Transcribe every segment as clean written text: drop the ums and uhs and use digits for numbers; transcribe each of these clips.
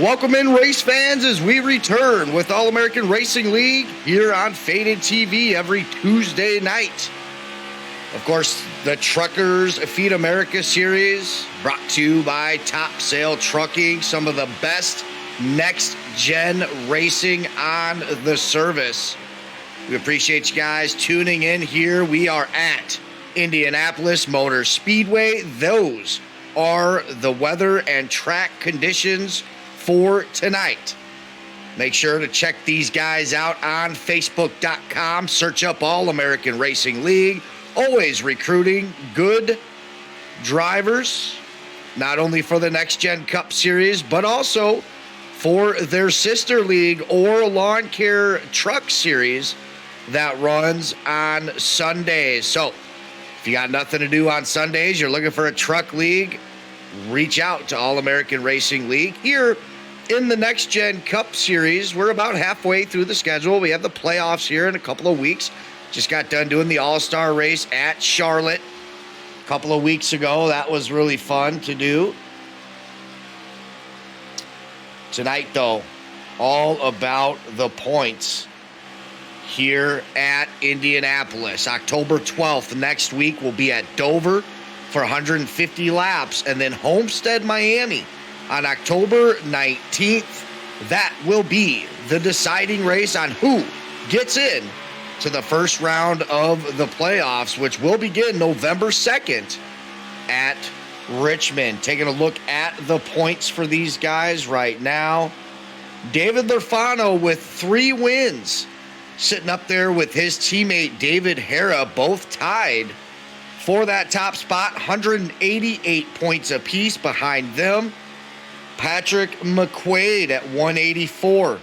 Welcome in, race fans, as we return with All-American Racing League here on Faded TV every Tuesday night. Of course, the Truckers Feed America series brought to you by Top Sail Trucking, some of the best next-gen racing on the service. We appreciate you guys tuning in here. We are at Indianapolis Motor Speedway. Those are the weather and track conditions for tonight. Make sure to check these guys out on Facebook.com. Search up All-American Racing League. Always recruiting good drivers, not only for the Next Gen Cup Series, but also for their sister league or lawn care truck series that runs on Sundays. So if you got nothing to do on Sundays, you're looking for a truck league, reach out to All-American Racing League. Here in the Next Gen Cup Series, we're about halfway through the schedule. We have the playoffs here in a couple of weeks. Just got done doing the All-Star race at Charlotte a couple of weeks ago. That was really fun to do. Tonight, though, all about the points here at Indianapolis. October 12th, next week, we'll be at Dover for 150 laps, and then Homestead, Miami on October 19th. That will be the deciding race on who gets in to the first round of the playoffs, which will begin November 2nd at Richmond. Taking a look at the points for these guys right now. David Larfano with 3 wins, sitting up there with his teammate David Hara, both tied for that top spot, 188 points apiece behind them. Patrick Mcquaid at 184.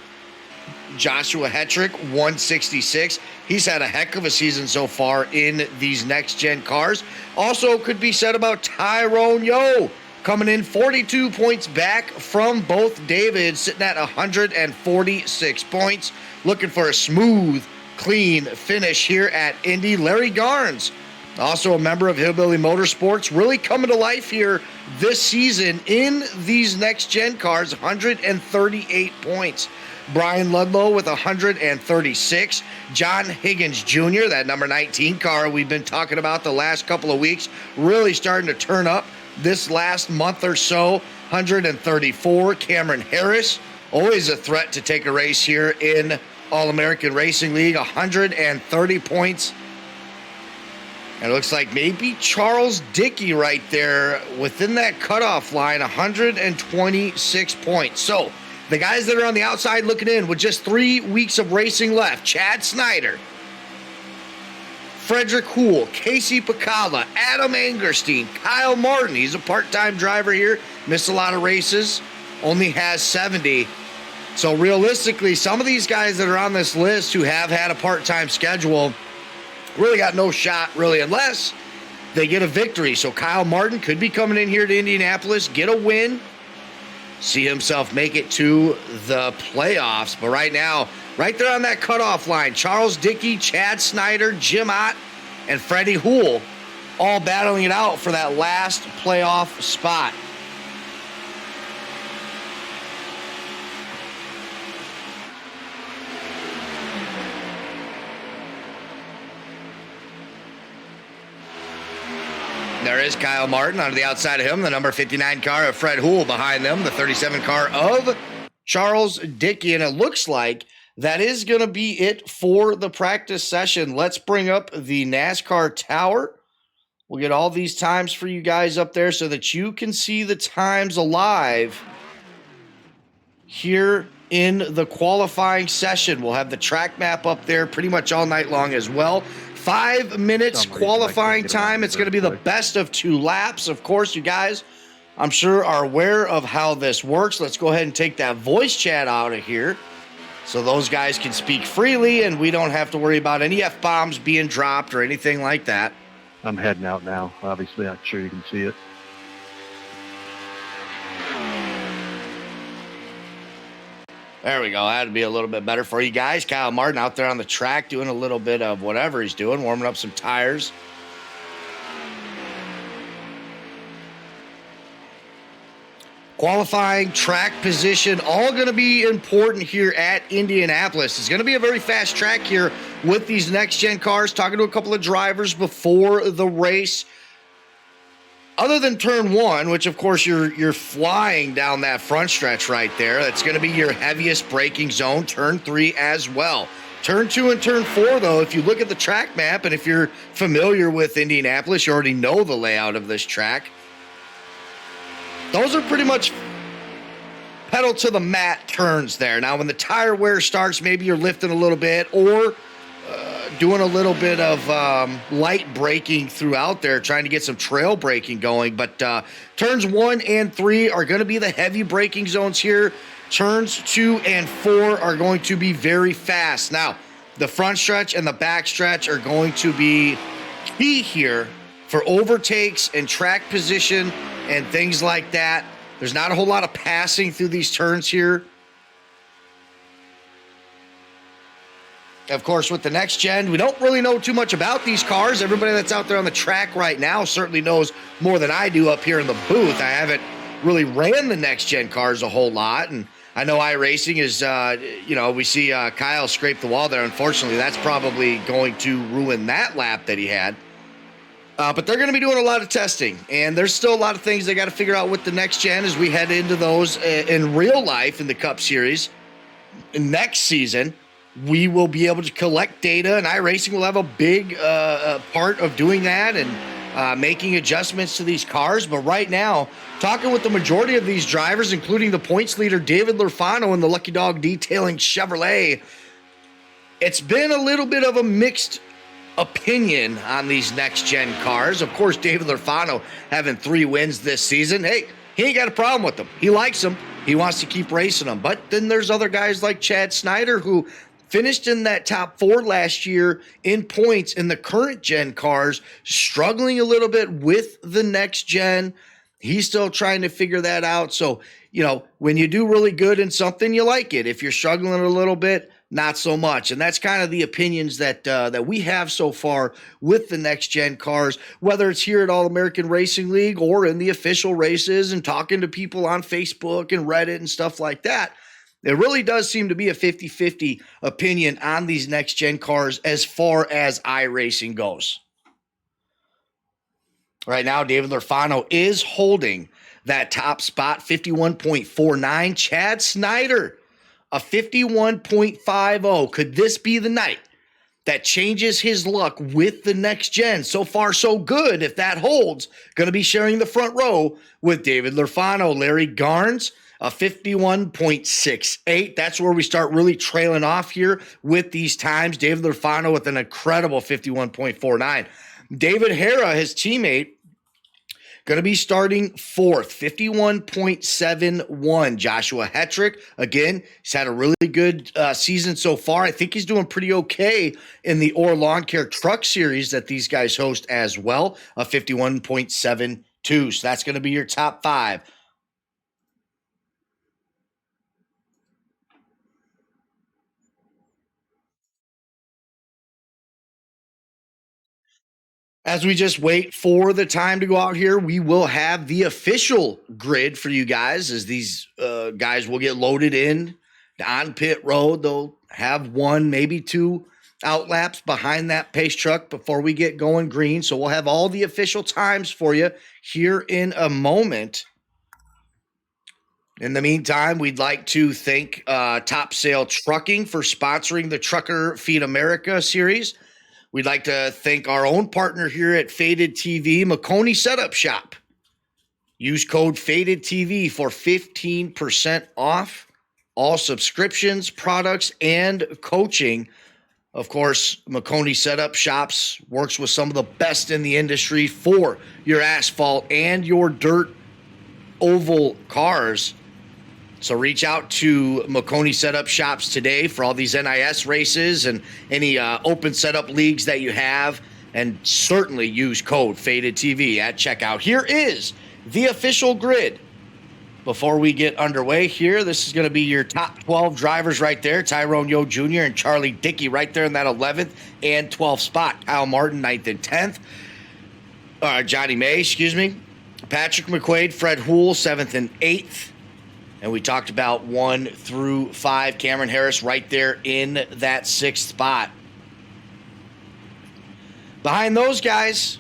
Joshua Hetrick, 166. He's had a heck of a season so far in these next-gen cars. Also could be said about Tyrone Yo, coming in 42 points back from both David, sitting at 146 points. Looking for a smooth, clean finish here at Indy. Larry Garnes, also a member of Hillbilly Motorsports, really coming to life here this season in these next-gen cars, 138 points. Brian Ludlow with 136. John Higgins Jr., that number 19 car we've been talking about the last couple of weeks, really starting to turn up this last month or so, 134. Cameron Harris, always a threat to take a race here in All-American Racing League, 130 points. And it looks like maybe Charles Dickey right there within that cutoff line, 126 points. So the guys that are on the outside looking in with just 3 weeks of racing left: Chad Snyder, Frederick Houle, Casey Pacala, Adam Angerstein, Kyle Martin. He's a part-time driver here, missed a lot of races, only has 70. So realistically, some of these guys that are on this list who have had a part-time schedule really got no shot, really, unless they get a victory. So Kyle Martin could be coming in here to Indianapolis, get a win, see himself make it to the playoffs. But right now, right there on that cutoff line, Charles Dickey, Chad Snyder, Jim Ott, and Freddie Houle all battling it out for that last playoff spot. There is Kyle Martin on the outside of him, the number 59 car of Fred Houle behind them, the 37 car of Charles Dickey. And it looks like that is going to be it for the practice session. Let's bring up the NASCAR tower. We'll get all these times for you guys up there so that you can see the times alive here in the qualifying session. We'll have the track map up there pretty much all night long as well. 5 minutes qualifying time. It's going to be the best of 2 laps. Of course, you guys, I'm sure, are aware of how this works. Let's go ahead and take that voice chat out of here so those guys can speak freely and we don't have to worry about any F-bombs being dropped or anything like that. I'm heading out now. Obviously, I'm sure you can see it. There we go. That'd be a little bit better for you guys. Kyle Martin out there on the track doing a little bit of whatever he's doing, warming up some tires. Qualifying, track position, all going to be important here at Indianapolis. It's going to be a very fast track here with these next-gen cars. Talking to a couple of drivers before the race. Other than turn one, which of course you're flying down that front stretch right there, that's going to be your heaviest braking zone. Turn three as well. Turn two and turn four, though, if you look at the track map, and if you're familiar with Indianapolis, you already know the layout of this track. Those are pretty much pedal to the mat turns there. Now, when the tire wear starts, maybe you're lifting a little bit or doing a little bit of light braking throughout there, trying to get some trail braking going. But turns 1 and 3 are going to be the heavy braking zones here. Turns 2 and 4 are going to be very fast. Now, the front stretch and the back stretch are going to be key here for overtakes and track position and things like that. There's not a whole lot of passing through these turns here. Of course, with the next gen, we don't really know too much about these cars. Everybody that's out there on the track right now certainly knows more than I do up here in the booth. I haven't really ran the next gen cars a whole lot, and I know iRacing is, we see Kyle scrape the wall there. Unfortunately, that's probably going to ruin that lap that he had. But they're going to be doing a lot of testing, and there's still a lot of things they got to figure out with the next gen as we head into those in real life in the Cup Series. Next season, we will be able to collect data, and iRacing will have a big part of doing that and making adjustments to these cars. But right now, talking with the majority of these drivers, including the points leader David Larfano in the Lucky Dog Detailing Chevrolet, it's been a little bit of a mixed opinion on these next-gen cars. Of course, David Larfano having 3 wins this season. Hey, he ain't got a problem with them. He likes them. He wants to keep racing them. But then there's other guys like Chad Snyder who finished in that top 4 last year in points in the current gen cars, struggling a little bit with the next gen. He's still trying to figure that out. So, when you do really good in something, you like it. If you're struggling a little bit, not so much. And that's kind of the opinions that we have so far with the next gen cars, whether it's here at All American Racing League or in the official races and talking to people on Facebook and Reddit and stuff like that. It really does seem to be a 50-50 opinion on these next-gen cars as far as iRacing goes. Right now, David Larfano is holding that top spot, 51.49. Chad Snyder, a 51.50. Could this be the night that changes his luck with the next-gen? So far, so good. If that holds, going to be sharing the front row with David Larfano. Larry Garnes, a 51.68. That's where we start really trailing off here with these times. David Larfano with an incredible 51.49. David Hara, his teammate, going to be starting 4th, 51.71. Joshua Hetrick, again, he's had a really good season so far. I think he's doing pretty okay in the Or Lawn Care Truck Series that these guys host as well, a 51.72. So that's going to be your top 5. As we just wait for the time to go out here, we will have the official grid for you guys as these guys will get loaded in on pit road. They'll have 1, maybe 2 out laps behind that pace truck before we get going green. So we'll have all the official times for you here in a moment. In the meantime, we'd like to thank Top Sail Trucking for sponsoring the Trucker Feed America series. We'd like to thank our own partner here at Faded TV, Mcquaid Setup Shop. Use code Faded TV for 15% off all subscriptions, products, and coaching. Of course, Mcquaid Setup Shops works with some of the best in the industry for your asphalt and your dirt oval cars. So reach out to Mcquaid Setup Shops today for all these NIS races and any open setup leagues that you have. And certainly use code FADEDTV at checkout. Here is the official grid. Before we get underway here, this is going to be your top 12 drivers right there. Tyrone Yo Jr. and Charlie Dickey right there in that 11th and 12th spot. Kyle Martin, 9th and 10th. Johnny May, Patrick Mcquaid, Fred Houle, 7th and 8th. And we talked about 1 through 5. Cameron Harris right there in that 6th spot. Behind those guys,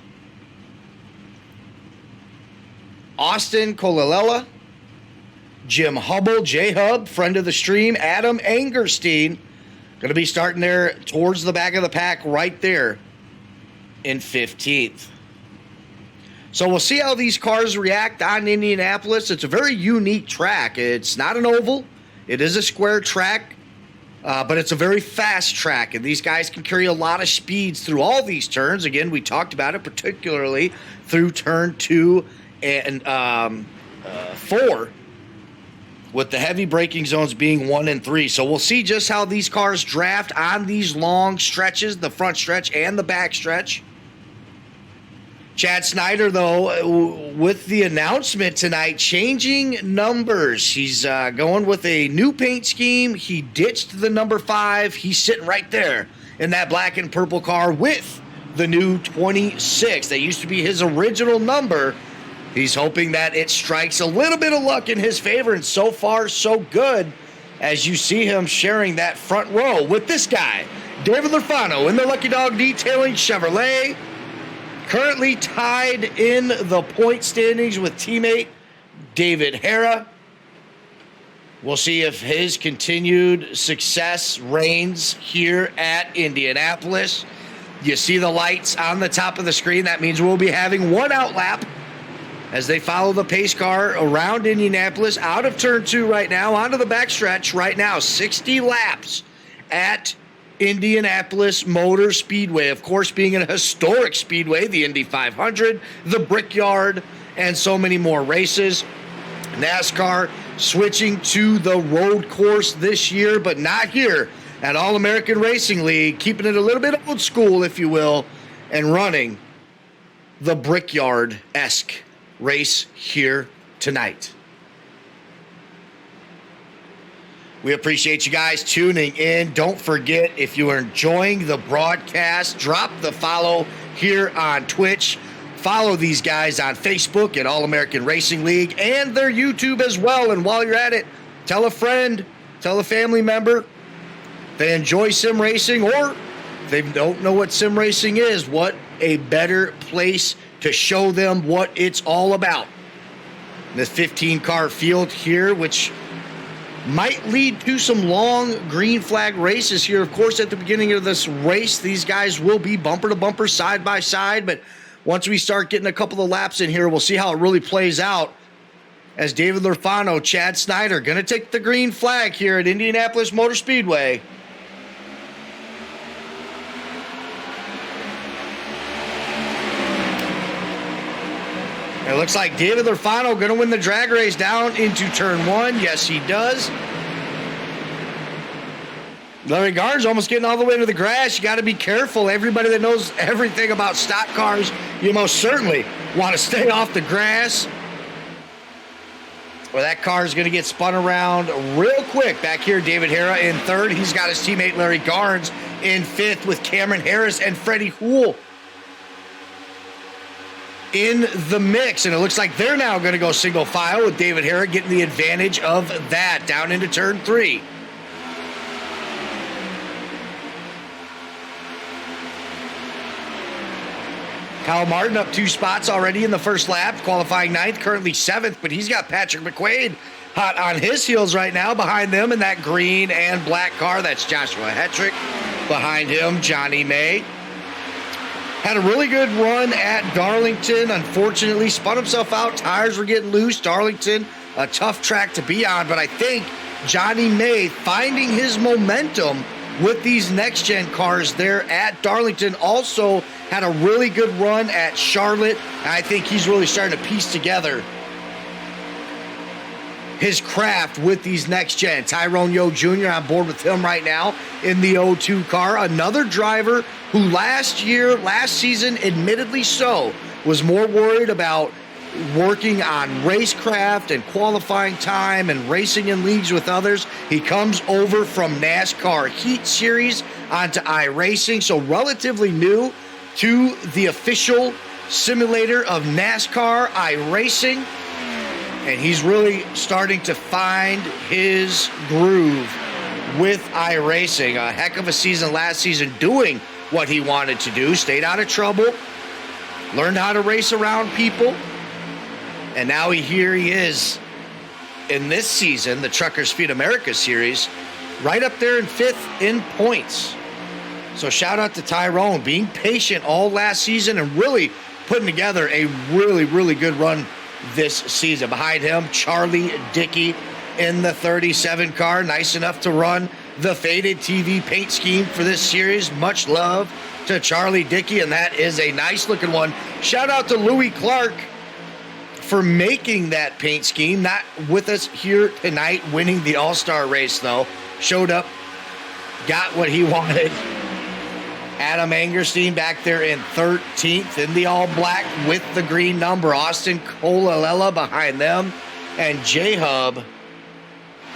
Austin Colalela, Jim Hubble, J-Hub, friend of the stream, Adam Angerstein, going to be starting there towards the back of the pack right there in 15th. So we'll see how these cars react on Indianapolis. It's a very unique track. It's not an oval. It is a square track, but it's a very fast track, and these guys can carry a lot of speeds through all these turns. Again, we talked about it, particularly through turn 2 and 4, with the heavy braking zones being 1 and 3. So we'll see just how these cars draft on these long stretches, the front stretch and the back stretch. Chad Snyder, though, with the announcement tonight, changing numbers. He's going with a new paint scheme. He ditched the number 5. He's sitting right there in that black and purple car with the new 26. That used to be his original number. He's hoping that it strikes a little bit of luck in his favor, and so far, so good, as you see him sharing that front row with this guy, David Larfano, in the Lucky Dog Detailing Chevrolet, currently tied in the point standings with teammate David Hara. We'll see if his continued success reigns here at Indianapolis. You see the lights on the top of the screen. That means we'll be having one out lap as they follow the pace car around Indianapolis, out of turn 2 right now, onto the backstretch right now. 60 laps at Indianapolis Motor Speedway. Of course, being a historic speedway, the Indy 500, the Brickyard, and so many more races. NASCAR switching to the road course this year, but not here at All-American Racing League, keeping it a little bit old school, if you will, and running the Brickyard-esque race here tonight. We appreciate you guys tuning in. Don't forget, if you are enjoying the broadcast, drop the follow here on Twitch. Follow these guys on Facebook at All-American Racing League and their YouTube as well. And while you're at it, tell a friend, tell a family member they enjoy sim racing, or they don't know what sim racing is. What a better place to show them what it's all about. This 15-car field here, which might lead to some long green flag races here. Of course, at the beginning of this race, these guys will be bumper to bumper, side by side. But once we start getting a couple of laps in here, we'll see how it really plays out. As David Larfano, Chad Snyder, going to take the green flag here at Indianapolis Motor Speedway. It looks like David Larfano going to win the drag race down into turn 1. Yes, he does. Larry Garnes almost getting all the way to the grass. You got to be careful. Everybody that knows everything about stock cars, you most certainly want to stay off the grass, or that car is going to get spun around real quick. Back here, David Hara in 3rd. He's got his teammate Larry Garnes in 5th with Cameron Harris and Freddie Houle in the mix. And it looks like they're now going to go single file with David Hara getting the advantage of that down into turn 3. Kyle Martin up 2 spots already in the first lap, qualifying 9th, currently 7th, but he's got Patrick Mcquaid hot on his heels right now behind them in that green and black car. That's Joshua Hetrick. Behind him, Johnny May. Had a really good run at Darlington. Unfortunately, spun himself out. Tires were getting loose. Darlington, a tough track to be on, but I think Johnny May finding his momentum with these next-gen cars there at Darlington. Also had a really good run at Charlotte. I think he's really starting to piece together his craft with these next-gen. Tyrone Yo Jr. on board with him right now in the 02 car. Another driver who last season, admittedly so, was more worried about working on racecraft and qualifying time and racing in leagues with others. He comes over from NASCAR Heat Series onto iRacing, so relatively new to the official simulator of NASCAR iRacing. And he's really starting to find his groove with iRacing. A heck of a season last season doing what he wanted to do. Stayed out of trouble. Learned how to race around people. And now here he is in this season, the Truckers Feed America Series, right up there in 5th in points. So shout out to Tyrone, being patient all last season and really putting together a really, really good run this season. Behind him, Charlie Dickey in the 37 car, nice enough to run the faded TV paint scheme for this series. Much love to Charlie Dickey, and that is a nice looking one. Shout out to Louis Clark for making that paint scheme. Not with us here tonight, winning the All-Star race though. Showed up, got what he wanted. Adam Angerstein back there in 13th in the all-black with the green number. Austin Colalella behind them. And J-Hub,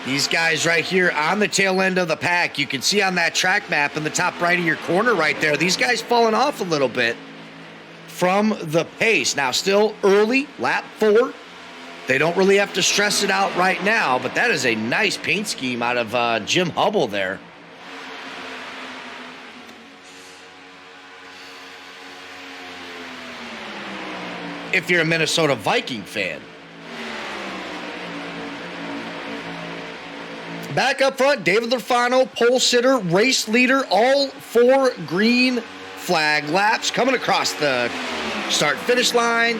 these guys right here on the tail end of the pack. You can see on that track map in the top right of your corner right there, these guys falling off a little bit from the pace. Now still early, lap 4. They don't really have to stress it out right now, but that is a nice paint scheme out of Jim Hubble there. If you're a Minnesota Viking fan. Back up front, David Larfano, pole sitter, race leader, all 4 green flag laps coming across the start-finish line,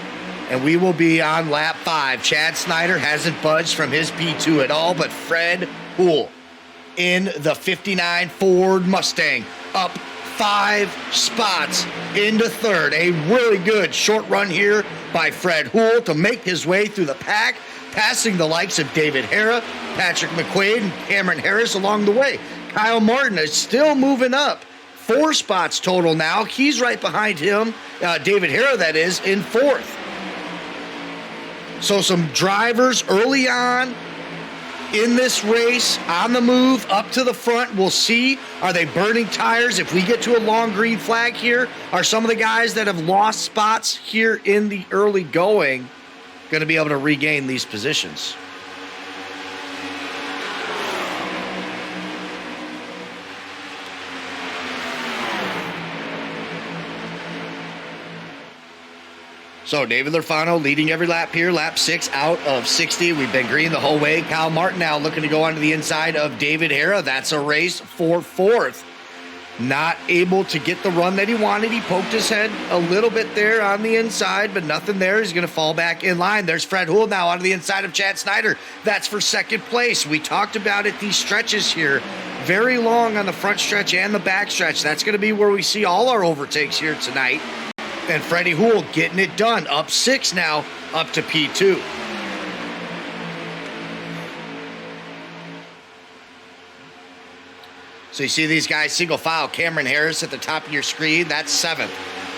and we will be on lap 5. Chad Snyder hasn't budged from his P2 at all, but Fred Houle in the 59 Ford Mustang up 5 spots into 3rd. A really good short run here by Fred Houle to make his way through the pack, passing the likes of David Hara, Patrick Mcquaid, and Cameron Harris along the way. Kyle Martin is still moving up. 4 spots total now. He's right behind him, David Hara that is, in 4th. So some drivers early on in this race, on the move, up to the front. We'll see. Are they burning tires? If we get to a long green flag here, are some of the guys that have lost spots here in the early going going to be able to regain these positions? So David Larfano leading every lap here, lap 6 out of 60. We've been green the whole way. Kyle Martin now looking to go onto the inside of David Hara. That's a race for 4th. Not able to get the run that he wanted. He poked his head a little bit there on the inside, but nothing there. He's going to fall back in line. There's Fred Houle now onto the inside of Chad Snyder. That's for 2nd place. We talked about it, these stretches here. Very long on the front stretch and the back stretch. That's going to be where we see all our overtakes here tonight. And Freddie Houle getting it done. Up 6 now, up to P2. So you see these guys single file. Cameron Harris at the top of your screen. That's 7th.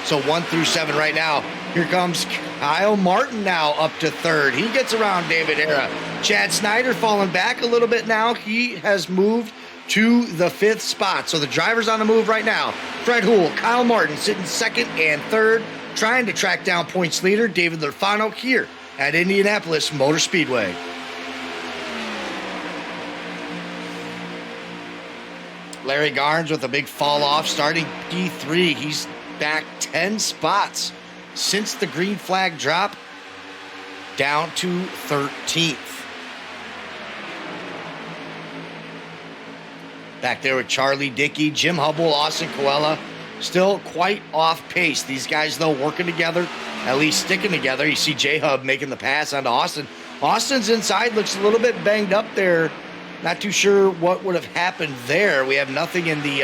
So 1 through 7 right now. Here comes Kyle Martin now up to 3rd. He gets around David Hara. Chad Snyder falling back a little bit now. He has moved to the 5th spot. So the driver's on the move right now. Fred Houle, Kyle Martin sitting 2nd and 3rd, trying to track down points leader David Larfano here at Indianapolis Motor Speedway. Larry Garnes with a big fall off starting P3. He's back 10 spots since the green flag drop, down to 13th. Back there with Charlie Dickey, Jim Hubble, Austin Coella, still quite off pace. These guys, though, working together, at least sticking together. You see J-Hub making the pass onto Austin. Austin's inside looks a little bit banged up there. Not too sure what would have happened there. We have nothing in the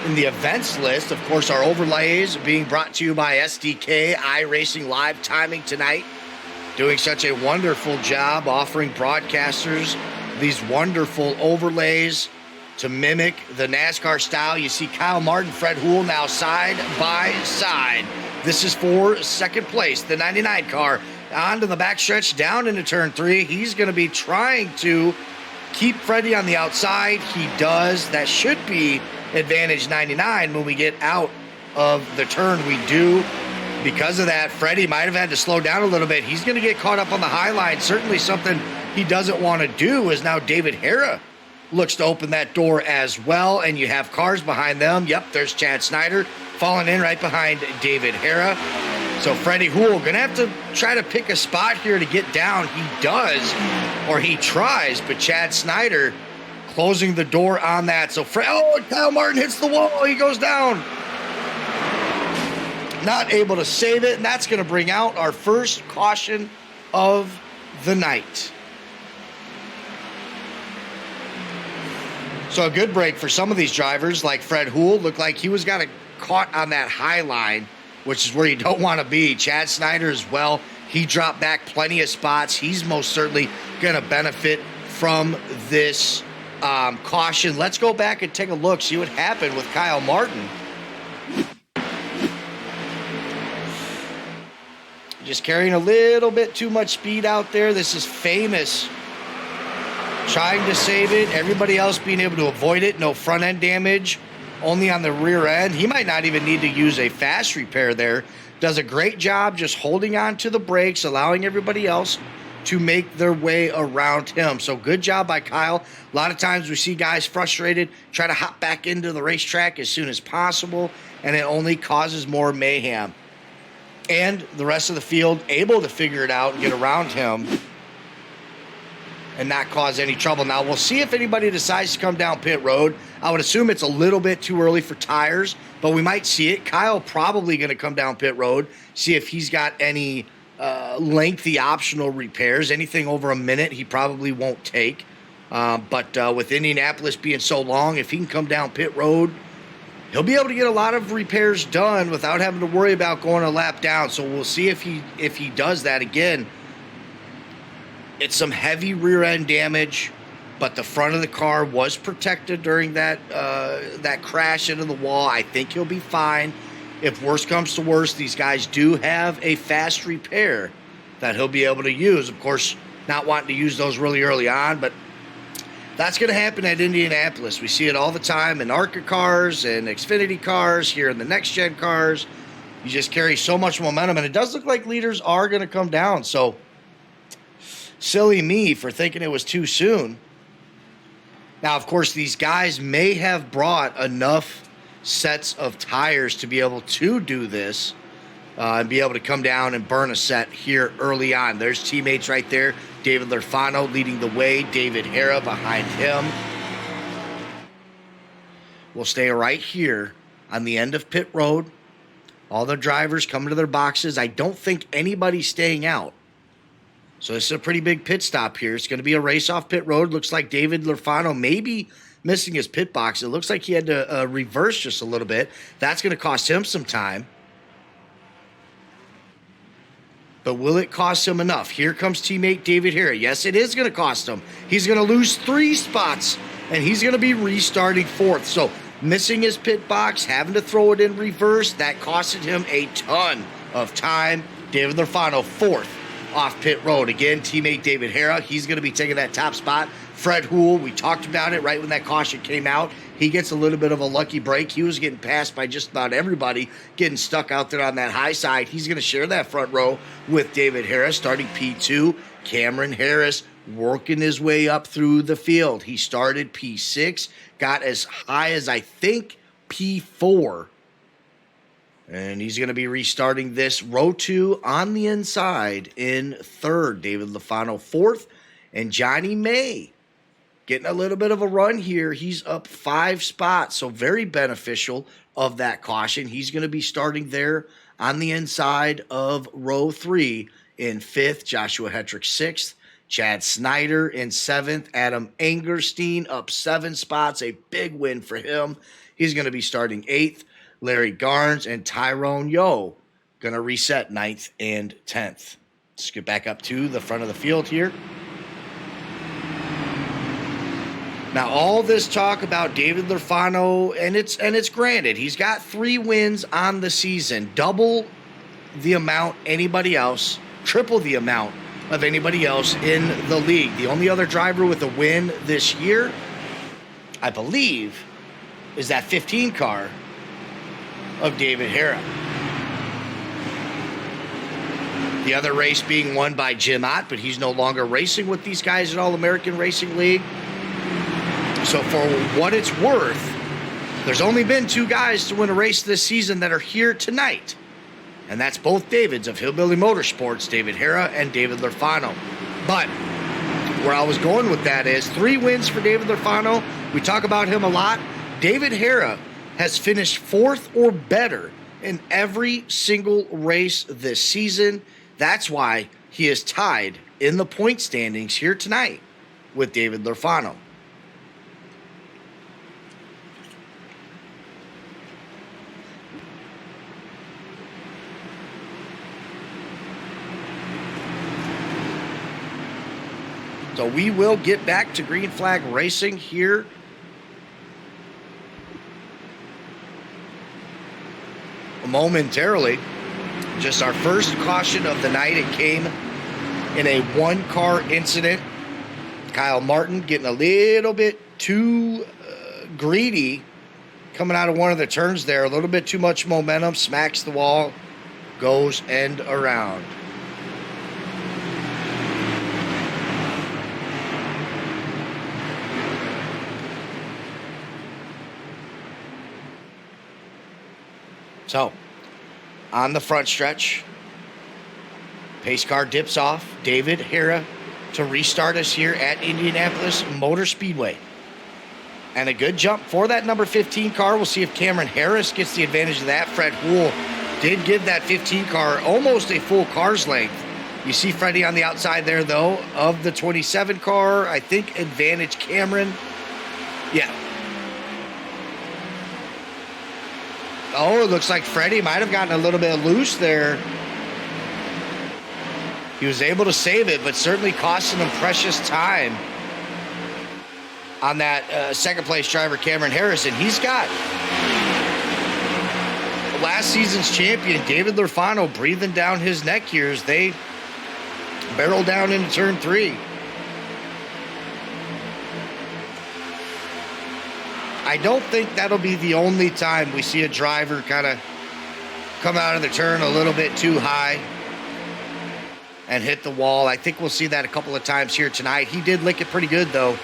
events list. Of course, our overlays being brought to you by SDK iRacing Live Timing tonight. Doing such a wonderful job offering broadcasters these wonderful overlays to mimic the NASCAR style. You see Kyle Martin, Fred Houle now side by side. This is for 2nd place. The 99 car onto the backstretch down into turn 3. He's going to be trying to keep Freddie on the outside. He does. That should be advantage 99 when we get out of the turn. We do because of that, Freddie might have had to slow down a little bit. He's going to get caught up on the high line. Certainly something he doesn't want to do is now David Hara looks to open that door as well, and you have cars behind them. Yep, there's Chad Snyder falling in right behind David Hara. So Freddie Houle going to have to try to pick a spot here to get down. He does, or he tries, but Chad Snyder closing the door on that. So Kyle Martin hits the wall. He goes down. Not able to save it, and that's going to bring out our first caution of the night. So a good break for some of these drivers, like Fred Houle, looked like he was caught on that high line, which is where you don't want to be. Chad Snyder as well. He dropped back plenty of spots. He's most certainly going to benefit from this caution. Let's go back and take a look, see what happened with Kyle Martin. Just carrying a little bit too much speed out there. This is famous. Trying to save it. Everybody else being able to avoid it. No front end damage. Only on the rear end. He might not even need to use a fast repair there. Does a great job just holding on to the brakes, allowing everybody else to make their way around him. So good job by Kyle. A lot of times we see guys frustrated, try to hop back into the racetrack as soon as possible, and it only causes more mayhem. And the rest of the field able to figure it out and get around him and not cause any trouble. Now, we'll see if anybody decides to come down pit road. I would assume it's a little bit too early for tires, but we might see it. Kyle probably going to come down pit road, see if he's got any lengthy optional repairs. Anything over a minute, he probably won't take. But with Indianapolis being so long, if he can come down pit road, he'll be able to get a lot of repairs done without having to worry about going a lap down. So we'll see if he does that again. It's some heavy rear end damage, but the front of the car was protected during that crash into the wall. I think he'll be fine. If worse comes to worse, these guys do have a fast repair that he'll be able to use. Of course, not wanting to use those really early on, but that's going to happen at Indianapolis. We see it all the time in ARCA cars and Xfinity cars, here in the next-gen cars. You just carry so much momentum, and it does look like leaders are going to come down. So silly me for thinking it was too soon. Now, of course, these guys may have brought enough sets of tires to be able to do this and be able to come down and burn a set here early on. There's teammates right there. David Larfano leading the way. David Hara behind him. We'll stay right here on the end of pit road. All the drivers coming to their boxes. I don't think anybody's staying out. So this is a pretty big pit stop here. It's going to be a race off pit road. Looks like David Larfano maybe missing his pit box. It looks like he had to reverse just a little bit. That's going to cost him some time. But will it cost him enough? Here comes teammate David Hara. Yes, it is going to cost him. He's going to lose 3 spots, and he's going to be restarting 4th. So missing his pit box, having to throw it in reverse, that costed him a ton of time. David Larfano, 4th off pit road. Again, teammate David Hara, he's going to be taking that top spot. Fred Houle, we talked about it right when that caution came out. He gets a little bit of a lucky break. He was getting passed by just about everybody, getting stuck out there on that high side. He's going to share that front row with David Harris, starting P2. Cameron Harris working his way up through the field. He started P6, got as high as, I think, P4. And he's going to be restarting this row 2 on the inside in 3rd. David Larfano 4th, and Johnny May getting a little bit of a run here. He's up 5 spots, so very beneficial of that caution. He's going to be starting there on the inside of row 3 in 5th. Joshua Hetrick 6th. Chad Snyder in 7th. Adam Angerstein up 7 spots. A big win for him. He's going to be starting 8th. Larry Garnes and Tyrone Yo going to reset 9th and 10th. Let's get back up to the front of the field here. Now, all this talk about David Larfano, and it's granted, he's got 3 wins on the season, double the amount anybody else, triple the amount of anybody else in the league. The only other driver with a win this year, I believe, is that 15 car of David Hara. The other race being won by Jim Ott, but he's no longer racing with these guys at All-American Racing League. So for what it's worth, there's only been 2 guys to win a race this season that are here tonight. And that's both Davids of Hillbilly Motorsports, David Hara and David Larfano. But where I was going with that is 3 wins for David Larfano. We talk about him a lot. David Hara has finished 4th or better in every single race this season. That's why he is tied in the point standings here tonight with David Larfano. So we will get back to green flag racing here momentarily. Just our first caution of the night. It came in a 1-car incident. Kyle Martin getting a little bit too greedy coming out of one of the turns there. A little bit too much momentum, smacks the wall, goes end around. So, on the front stretch, pace car dips off. David Hara to restart us here at Indianapolis Motor Speedway. And a good jump for that number 15 car. We'll see if Cameron Harris gets the advantage of that. Fred Houle did give that 15 car almost a full car's length. You see Freddie on the outside there, though, of the 27 car. I think advantage Cameron. Yeah. Oh, it looks like Freddie might have gotten a little bit loose there. He was able to save it, but certainly costing him precious time on that second place driver, Cameron Harrison. He's got last season's champion, David Larfano, breathing down his neck here as they barrel down into turn 3. I don't think that'll be the only time we see a driver kind of come out of the turn a little bit too high and hit the wall. I think we'll see that a couple of times here tonight. He did lick it pretty good, though.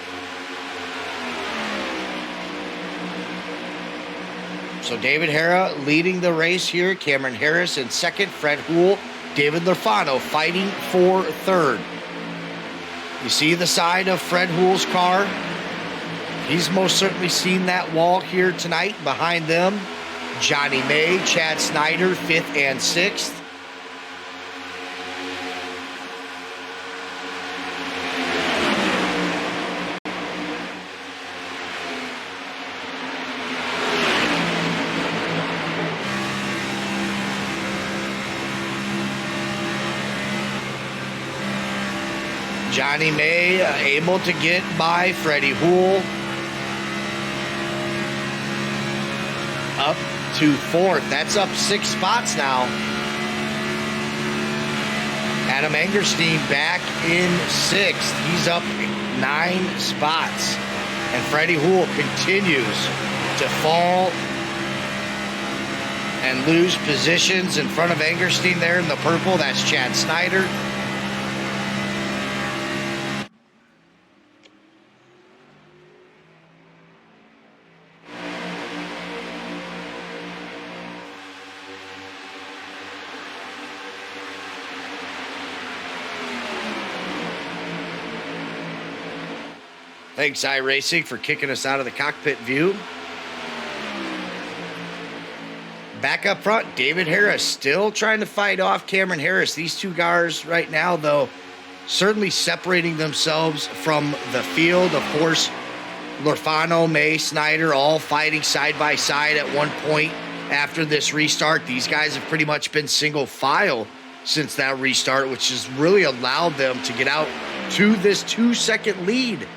So David Hara leading the race here. Cameron Harris in second. Fred Houle, David Larfano fighting for third. You see the side of Fred Houle's car. He's most certainly seen that wall here tonight. Behind them, Johnny May, Chad Snyder, 5th and 6th. Johnny May able to get by Freddie Houle. Up to 4th. That's up 6 spots now. Adam Engerstein back in 6th. He's up 9 spots. And Freddie Houle continues to fall and lose positions in front of Engerstein there in the purple. That's Chad Snyder. Thanks, iRacing, for kicking us out of the cockpit view. Back up front, David Harris still trying to fight off Cameron Harris. These 2 cars right now, though, certainly separating themselves from the field. Of course, Larfano, May, Snyder, all fighting side by side at one point after this restart. These guys have pretty much been single file since that restart, which has really allowed them to get out to this 2-second lead.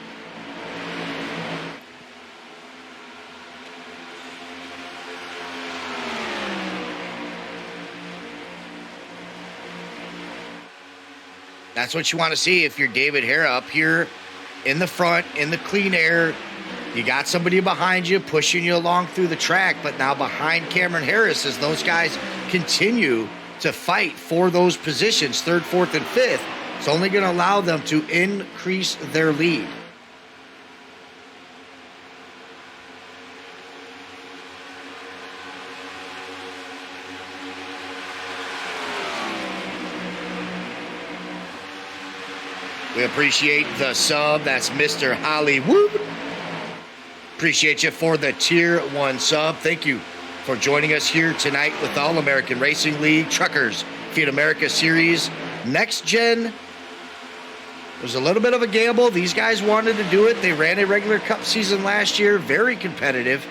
That's what you want to see if you're David Hara up here in the front, in the clean air. You got somebody behind you pushing you along through the track, but now behind Cameron Harris as those guys continue to fight for those positions, 3rd, 4th, and 5th. It's only going to allow them to increase their lead. We appreciate the sub. That's Mr. Hollywood. Appreciate you for the Tier 1 sub. Thank you for joining us here tonight with All American Racing League Truckers Feed America Series. Next Gen was a little bit of a gamble. These guys wanted to do it. They ran a regular cup season last year, very competitive.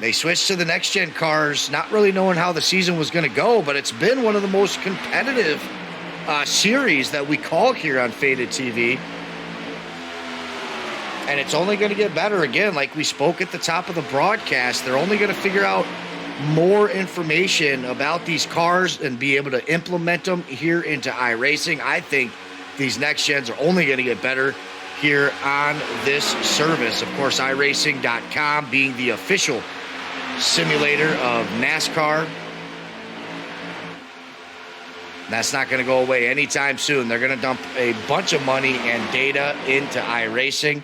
They switched to the Next Gen cars, not really knowing how the season was going to go, but it's been one of the most competitive series that we call here on Faded TV. And it's only going to get better. Again, like we spoke at the top of the broadcast, they're only going to figure out more information about these cars and be able to implement them here into iRacing. I think these next gens are only going to get better here on this service. Of course, iRacing.com being the official simulator of NASCAR. That's not going to go away anytime soon. They're going to dump a bunch of money and data into iRacing.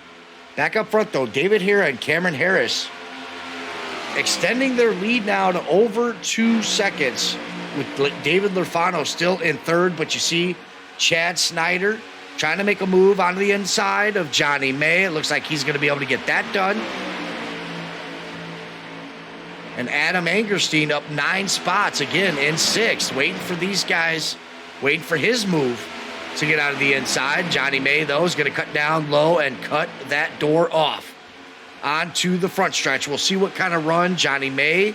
Back up front, though, David Hira and Cameron Harris extending their lead now to over 2 seconds with David Larfano still in 3rd. But you see Chad Snyder trying to make a move onto the inside of Johnny May. It looks like he's going to be able to get that done. And Adam Angerstein up 9 spots, again, in 6th. Waiting for these guys, waiting for his move to get out of the inside. Johnny May, though, is going to cut down low and cut that door off onto the front stretch. We'll see what kind of run Johnny May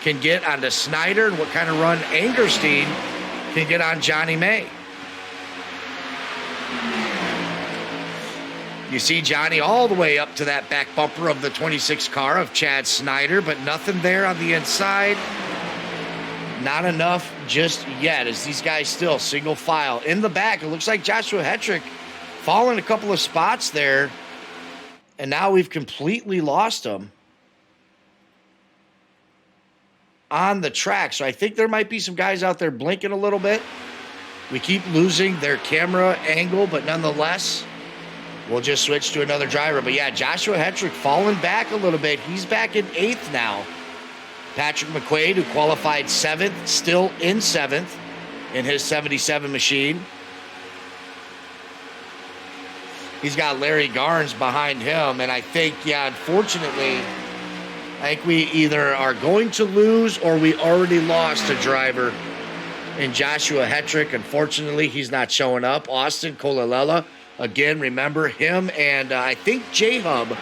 can get onto Snyder and what kind of run Angerstein can get on Johnny May. You see Johnny all the way up to that back bumper of the 26 car of Chad Snyder, but nothing there on the inside. Not enough just yet, as these guys still single file. In the back, it looks like Joshua Hetrick falling a couple of spots there, and now we've completely lost him on the track. So I think there might be some guys out there blinking a little bit. We keep losing their camera angle, but nonetheless, we'll just switch to another driver. But yeah, Joshua Hetrick falling back a little bit. He's back in 8th now. Patrick Mcquaid, who qualified 7th, still in 7th in his 77 machine. He's got Larry Garnes behind him. And I think, yeah, unfortunately, I think we either are going to lose or we already lost a driver in Joshua Hetrick. Unfortunately, he's not showing up. Austin Colalela, again, remember him and I think J-Hub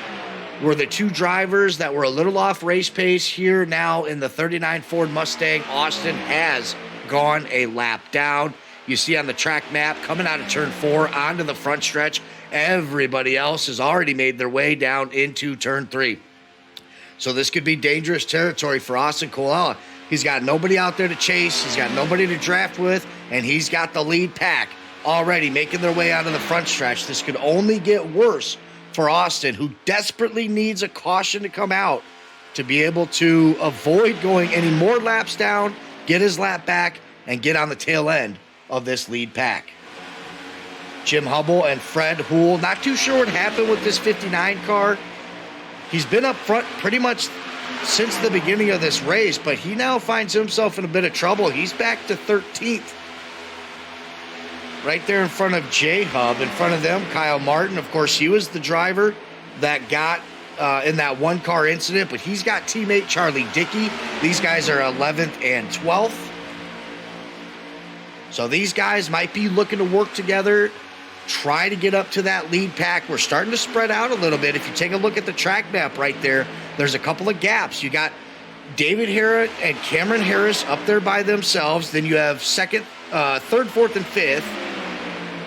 were the 2 drivers that were a little off race pace here now in the 39 Ford Mustang. Austin has gone a lap down. You see on the track map coming out of turn 4 onto the front stretch. Everybody else has already made their way down into turn 3. So this could be dangerous territory for Austin Colalela. He's got nobody out there to chase. He's got nobody to draft with, and he's got the lead pack already making their way out of the front stretch. This could only get worse for Austin, who desperately needs a caution to come out to be able to avoid going any more laps down, get his lap back, and get on the tail end of this lead pack. Jim Hubble and Fred Houle, not too sure what happened with this 59 car. He's been up front pretty much since the beginning of this race, but he now finds himself in a bit of trouble. He's back to 13th. Right there in front of J-Hub, in front of them, Kyle Martin. Of course, he was the driver that got in that 1-car incident, but he's got teammate Charlie Dickey. These guys are 11th and 12th. So these guys might be looking to work together, try to get up to that lead pack. We're starting to spread out a little bit. If you take a look at the track map right there, there's a couple of gaps. You got David Hira and Cameron Harris up there by themselves. Then you have 2nd, 3rd, 4th, and 5th.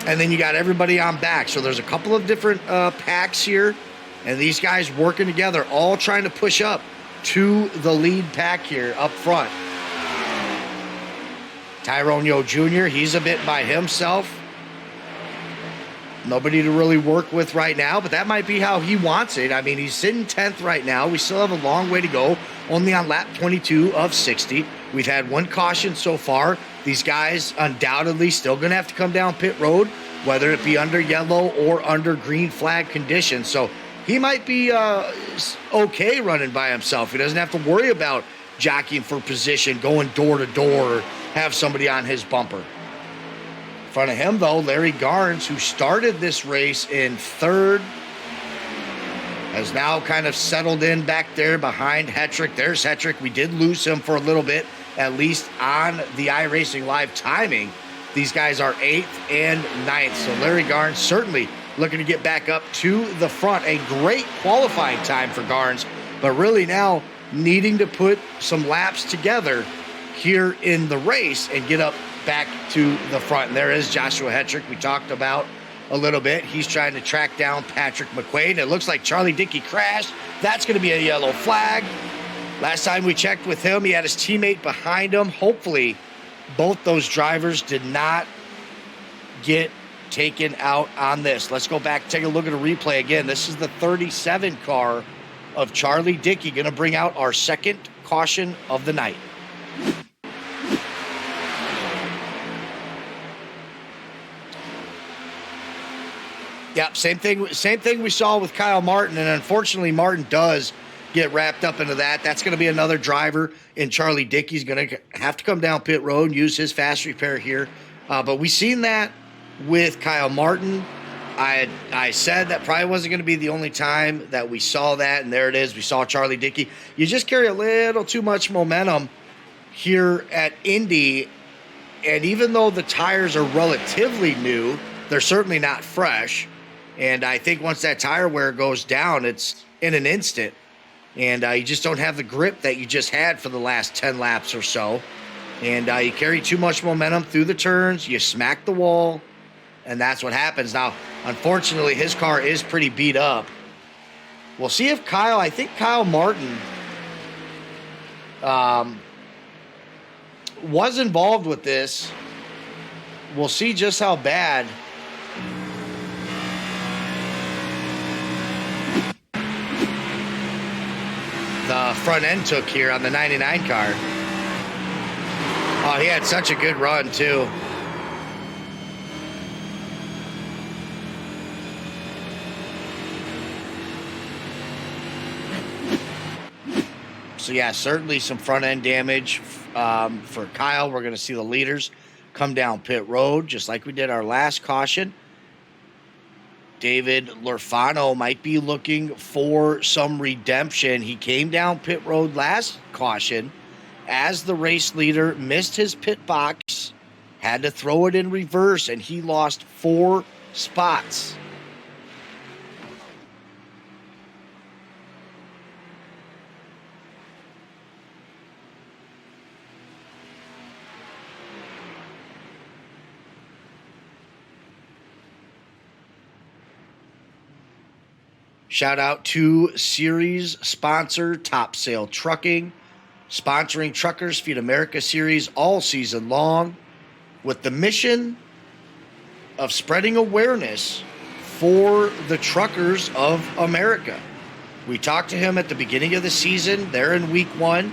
And then you got everybody on back. So there's a couple of different packs here. And these guys working together, all trying to push up to the lead pack here up front. Tyrone Yo Jr., he's a bit by himself. Nobody to really work with right now, but that might be how he wants it. I mean, he's sitting 10th right now. We still have a long way to go, only on lap 22 of 60. We've had one caution so far. These guys undoubtedly still going to have to come down pit road, whether it be under yellow or under green flag conditions. So he might be okay running by himself. He doesn't have to worry about jockeying for position, going door to door, or have somebody on his bumper. In front of him, though, Larry Garnes, who started this race in third, has now kind of settled in back there behind Hetrick. There's Hetrick. We did lose him for a little bit, at least on the iRacing Live timing. These guys are 8th and 9th. So Larry Garnes certainly looking to get back up to the front. A great qualifying time for Garnes, but really now needing to put some laps together here in the race and get up back to the front. And there is Joshua Hetrick we talked about a little bit. He's trying to track down Patrick Mcquaid. It looks like Charlie Dickey crashed. That's going to be a yellow flag. Last time we checked with him, he had his teammate behind him. Hopefully, both those drivers did not get taken out on this. Let's go back, take a look at a replay again. This is the 37 car of Charlie Dickey, going to bring out our second caution of the night. Yeah, same thing we saw with Kyle Martin, and unfortunately Martin does get wrapped up into that. That's going to be another driver in Charlie Dickey's going to have to come down pit road and use his fast repair here. But we've seen that with Kyle Martin. I said that probably wasn't going to be the only time that we saw that, and there it is. We saw Charlie Dickey. You just carry a little too much momentum here at Indy, and even though the tires are relatively new, they're certainly not fresh. And I think once that tire wear goes down, it's in an instant. And you just don't have the grip that you just had for the last 10 laps or so. And you carry too much momentum through the turns. You smack the wall. And that's what happens. Now, unfortunately, his car is pretty beat up. We'll see if I think Kyle Martin was involved with this. We'll see just how bad. The front end took here on the 99 car. Oh, he had such a good run, too. So, yeah, certainly some front end damage for Kyle. We're going to see the leaders come down pit road, just like we did our last caution. David Larfano might be looking for some redemption. He came down pit road last caution as the race leader, missed his pit box, had to throw it in reverse, and he lost 4 spots. Shout out to series sponsor Top Sail Trucking, sponsoring Truckers Feed America series all season long with the mission of spreading awareness for the truckers of America. We talked to him at the beginning of the season, there in week 1,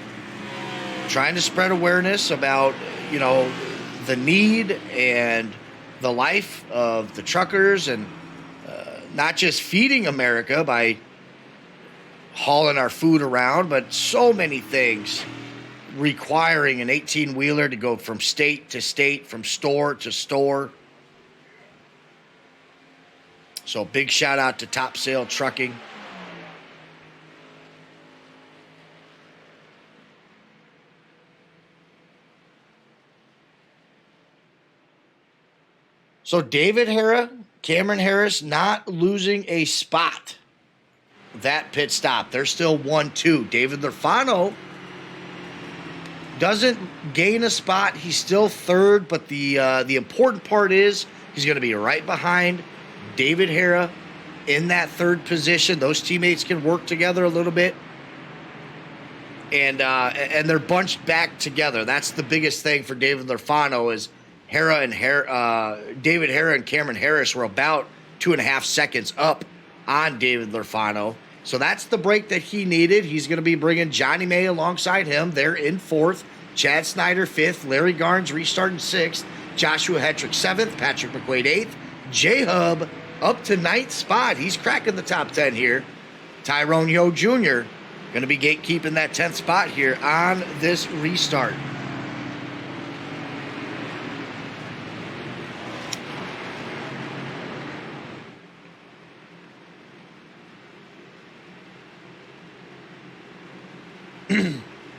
trying to spread awareness about, the need and the life of the truckers, and not just feeding America by hauling our food around, but so many things requiring an 18-wheeler to go from state to state, from store to store. So big shout out to Top Sail Trucking. So David Hara, Cameron Harris not losing a spot. That pit stop. They're still 1-2. David Larfano doesn't gain a spot. He's still third, but the important part is he's going to be right behind David Hara in that third position. Those teammates can work together a little bit. And they're bunched back together. That's the biggest thing for David Larfano is David Hara and Cameron Harris were about 2.5 seconds up on David Larfano. So that's the break that he needed. He's going to be bringing Johnny May alongside him. They're in 4th. Chad Snyder 5th. Larry Garnes restarting 6th. Joshua Hetrick 7th. Patrick Mcquaid 8th. J-Hub up to 9th spot. He's cracking the top 10 here. Tyrone Yo Jr. going to be gatekeeping that 10th spot here on this restart.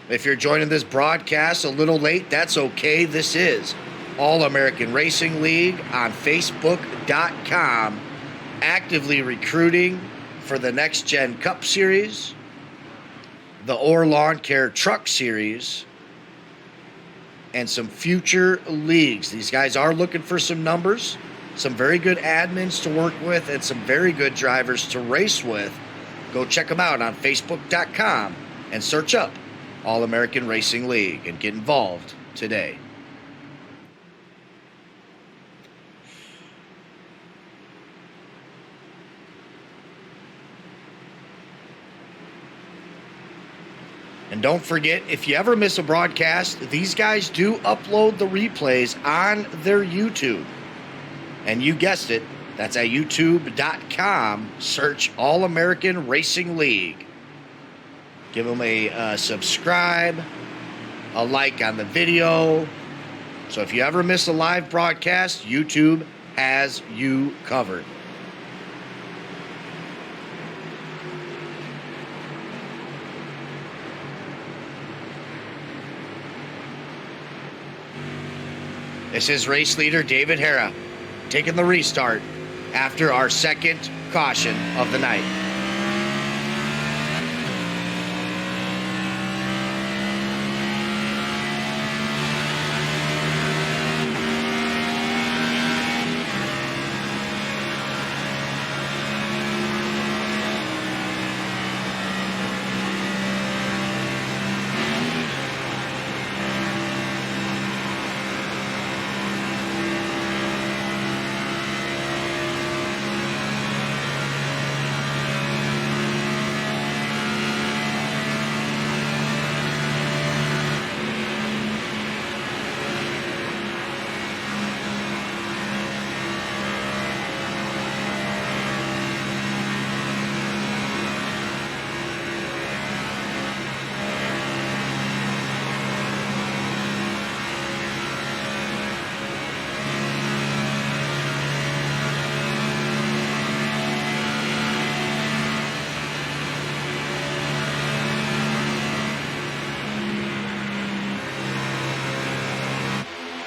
If you're joining this broadcast a little late, that's okay. This is All-American Racing League on Facebook.com, actively recruiting for the Next Gen Cup Series, the Orr Lawn Care Truck Series, and some future leagues. These guys are looking for some numbers, some very good admins to work with, and some very good drivers to race with. Go check them out on Facebook.com and search up All-American Racing League and get involved today. And don't forget, if you ever miss a broadcast, these guys do upload the replays on their YouTube. And you guessed it, that's at youtube.com. Search All-American Racing League. Give them a subscribe, a like on the video. So if you ever miss a live broadcast, YouTube has you covered. This is race leader David Hara taking the restart after our second caution of the night.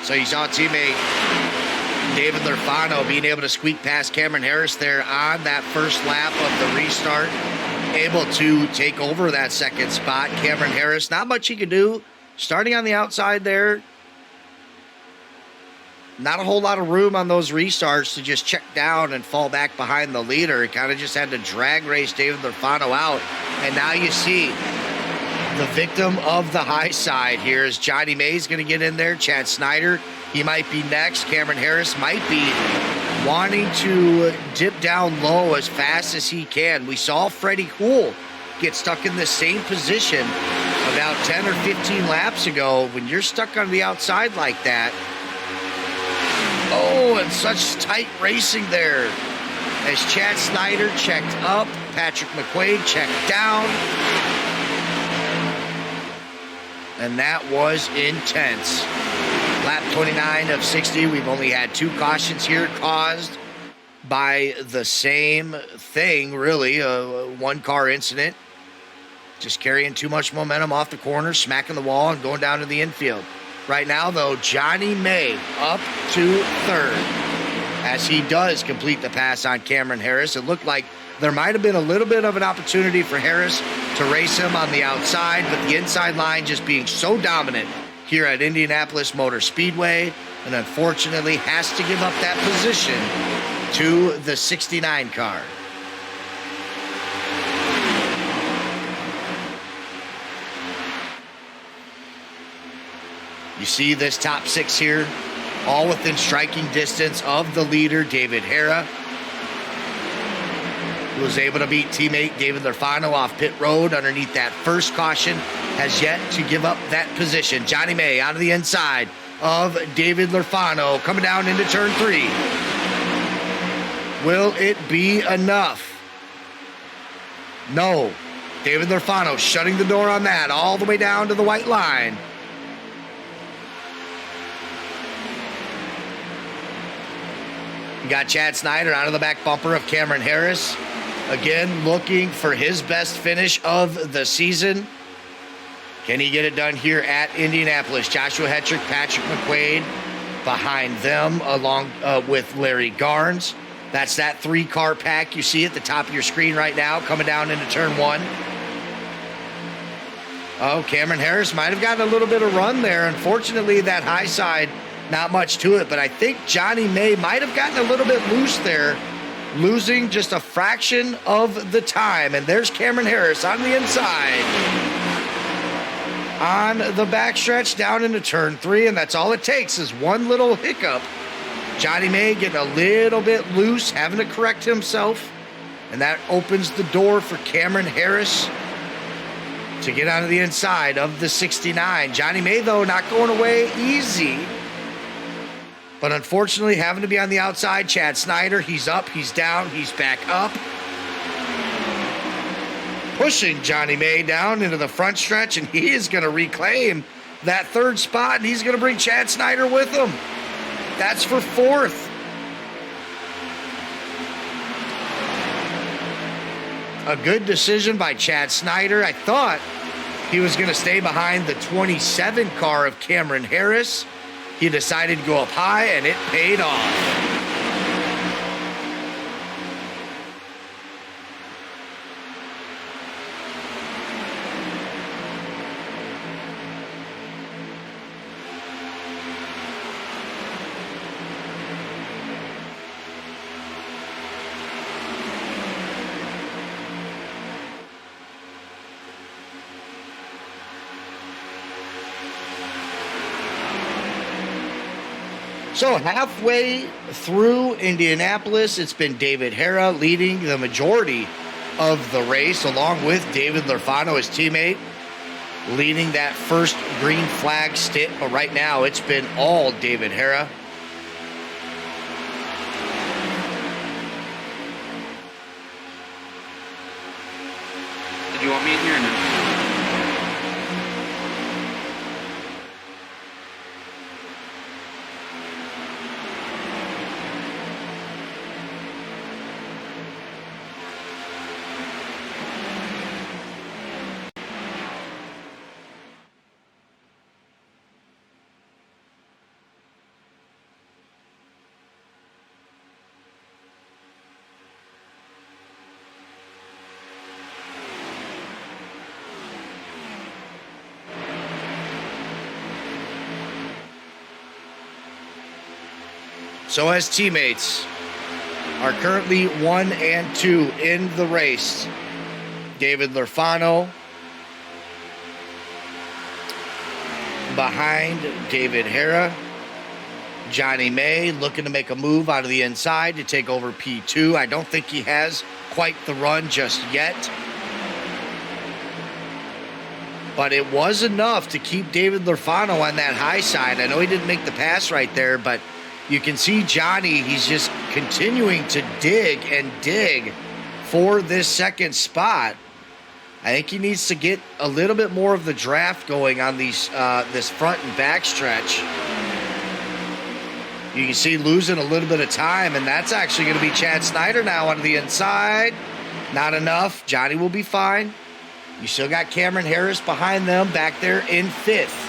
So you saw teammate David Larfano being able to squeak past Cameron Harris there on that first lap of the restart, able to take over that second spot. Cameron Harris, not much he could do, starting on the outside there. Not a whole lot of room on those restarts to just check down and fall back behind the leader. He kind of just had to drag race David Larfano out. And now you see the victim of the high side here is Johnny May's going to get in there. Chad Snyder, he might be next. Cameron Harris might be wanting to dip down low as fast as he can. We saw Freddie Houle get stuck in the same position about 10 or 15 laps ago. When you're stuck on the outside like that, oh, and such tight racing there as Chad Snyder checked up, Patrick Mcquaid checked down. And that was intense. Lap 29 of 60. We've only had 2 cautions here caused by the same thing, really. A one-car incident. Just carrying too much momentum off the corner, smacking the wall, and going down to the infield. Right now, though, Johnny May up to 3rd as he does complete the pass on Cameron Harris. It looked like there might have been a little bit of an opportunity for Harris to race him on the outside, but the inside line just being so dominant here at Indianapolis Motor Speedway, and unfortunately has to give up that position to the 69 car. You see this top 6 here, all within striking distance of the leader, David Hara. who was able to beat teammate David Larfano off pit road underneath that first caution, has yet to give up that position. Johnny May out of the inside of David Larfano coming down into turn 3. Will it be enough? No. David Larfano shutting the door on that all the way down to the white line. You got Chad Snyder out of the back bumper of Cameron Harris. Again, looking for his best finish of the season. Can he get it done here at Indianapolis? Joshua Hetrick, Patrick Mcquaid behind them, along with Larry Garnes. That's that 3-car pack you see at the top of your screen right now, coming down into turn 1. Oh, Cameron Harris might have gotten a little bit of run there. Unfortunately, that high side, not much to it, but I think Johnny May might have gotten a little bit loose there, losing just a fraction of the time. And there's Cameron Harris on the inside, on the backstretch down into turn 3, and that's all it takes is one little hiccup. Johnny May getting a little bit loose, having to correct himself, and that opens the door for Cameron Harris to get onto the inside of the 69. Johnny May, though, not going away easy, but unfortunately having to be on the outside. Chad Snyder, he's up, he's down, he's back up, pushing Johnny May down into the front stretch, and he is going to reclaim that 3rd spot, and he's going to bring Chad Snyder with him. That's for 4th. A good decision by Chad Snyder. I thought he was going to stay behind the 27 car of Cameron Harris. He decided to go up high, and it paid off. So halfway through Indianapolis, it's been David Hara leading the majority of the race, along with David Larfano, his teammate, leading that first green flag stint. But right now, it's been all David Hara. Did you want me in here or no? So as teammates are currently 1 and 2 in the race, David Larfano behind David Hara. Johnny May looking to make a move out of the inside to take over P2. I don't think he has quite the run just yet, but it was enough to keep David Larfano on that high side. I know he didn't make the pass right there, but you can see Johnny, he's just continuing to dig and dig for this second spot. I think he needs to get a little bit more of the draft going on these this front and back stretch. You can see losing a little bit of time, and that's actually going to be Chad Snyder now on the inside. Not enough. Johnny will be fine. You still got Cameron Harris behind them back there in 5th.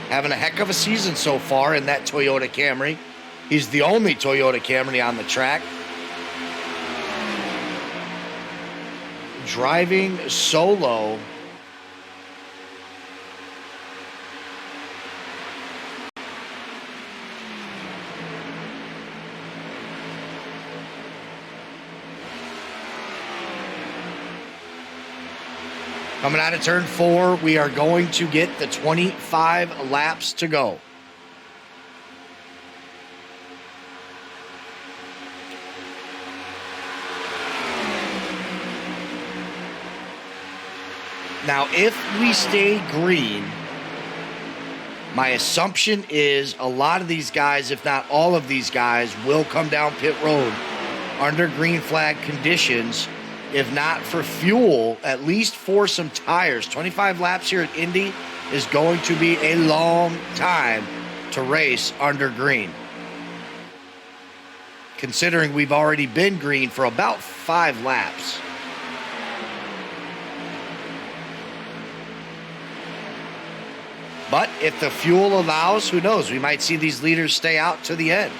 Having a heck of a season so far in that Toyota Camry. He's the only Toyota Camry on the track. Driving solo. Coming out of turn 4, we are going to get the 25 laps to go. Now, if we stay green, my assumption is a lot of these guys, if not all of these guys, will come down pit road under green flag conditions. If not for fuel, at least for some tires. 25 laps here at Indy is going to be a long time to race under green. Considering we've already been green for about 5 laps. But if the fuel allows, who knows? We might see these leaders stay out to the end.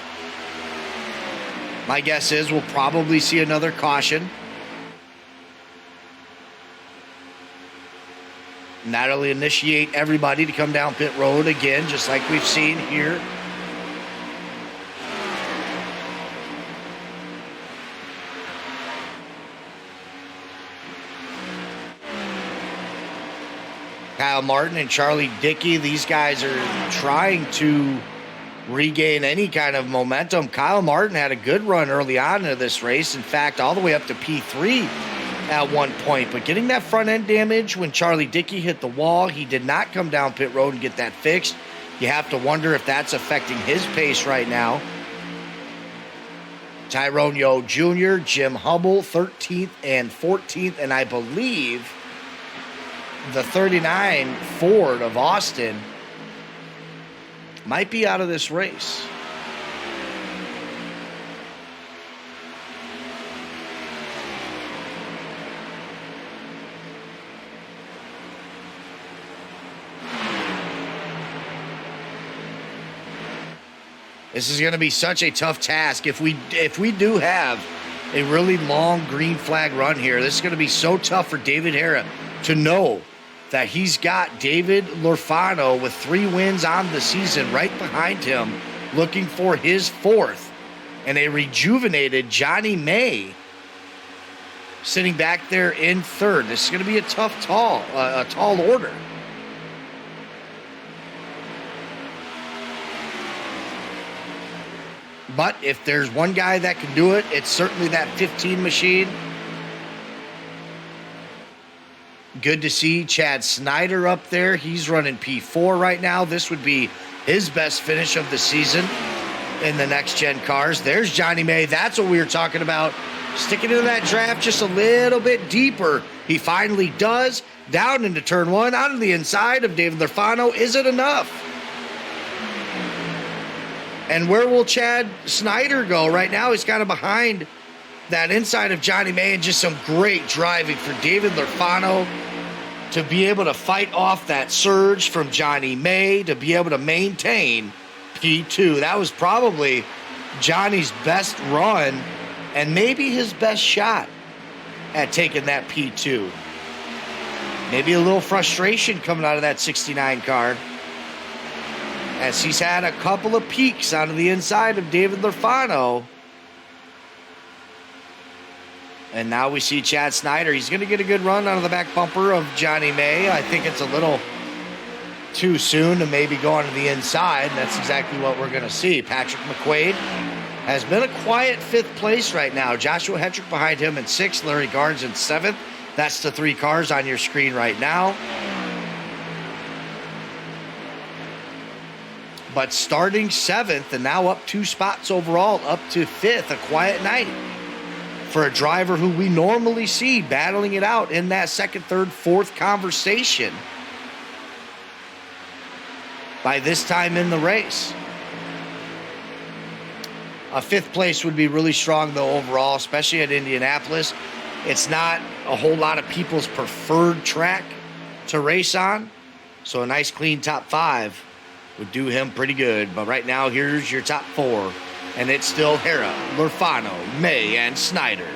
My guess is we'll probably see another caution. And that'll initiate everybody to come down pit road again, just like we've seen here. Kyle Martin and Charlie Dickey, these guys are trying to regain any kind of momentum. Kyle Martin had a good run early on into this race. In fact, all the way up to P3 at one point. But getting that front end damage when Charlie Dickey hit the wall, he did not come down pit road and get that fixed. You have to wonder if that's affecting his pace right now. Tyrone Yo Jr., Jim Hubble, 13th and 14th, and I believe the 39 Ford of Austin might be out of this race. This is going to be such a tough task. If we do have a really long green flag run here, this is going to be so tough for David Hara to know that he's got David Larfano with 3 wins on the season right behind him, looking for his 4th, and a rejuvenated Johnny May sitting back there in 3rd. This is going to be a tall order. But if there's one guy that can do it, it's certainly that 15 machine. Good to see Chad Snyder up there. He's running P4 right now. This would be his best finish of the season in the next-gen cars. There's Johnny May. That's what we were talking about. Sticking into that draft just a little bit deeper. He finally does. Down into turn 1, onto the inside of David Larfano. Is it enough? And where will Chad Snyder go? Right now, he's kind of behind that inside of Johnny May, and just some great driving for David Larfano to be able to fight off that surge from Johnny May, to be able to maintain P2. That was probably Johnny's best run and maybe his best shot at taking that P2. Maybe a little frustration coming out of that 69 car, as he's had a couple of peaks onto the inside of David Larfano. And now we see Chad Snyder. He's going to get a good run out of the back bumper of Johnny May. I think it's a little too soon to maybe go onto the inside. That's exactly what we're going to see. Patrick Mcquaid has been a quiet 5th place right now. Joshua Hetrick behind him in 6th. Larry Garnes in 7th. That's the 3 cars on your screen right now. But starting 7th and now up 2 spots overall, up to 5th, a quiet night for a driver who we normally see battling it out in that 2nd, 3rd, 4th conversation by this time in the race. A 5th place would be really strong, though, overall, especially at Indianapolis. It's not a whole lot of people's preferred track to race on, so a nice clean top 5 would do him pretty good. But right now, here's your top 4. And it's still Hara, Larfano, May, and Snyder.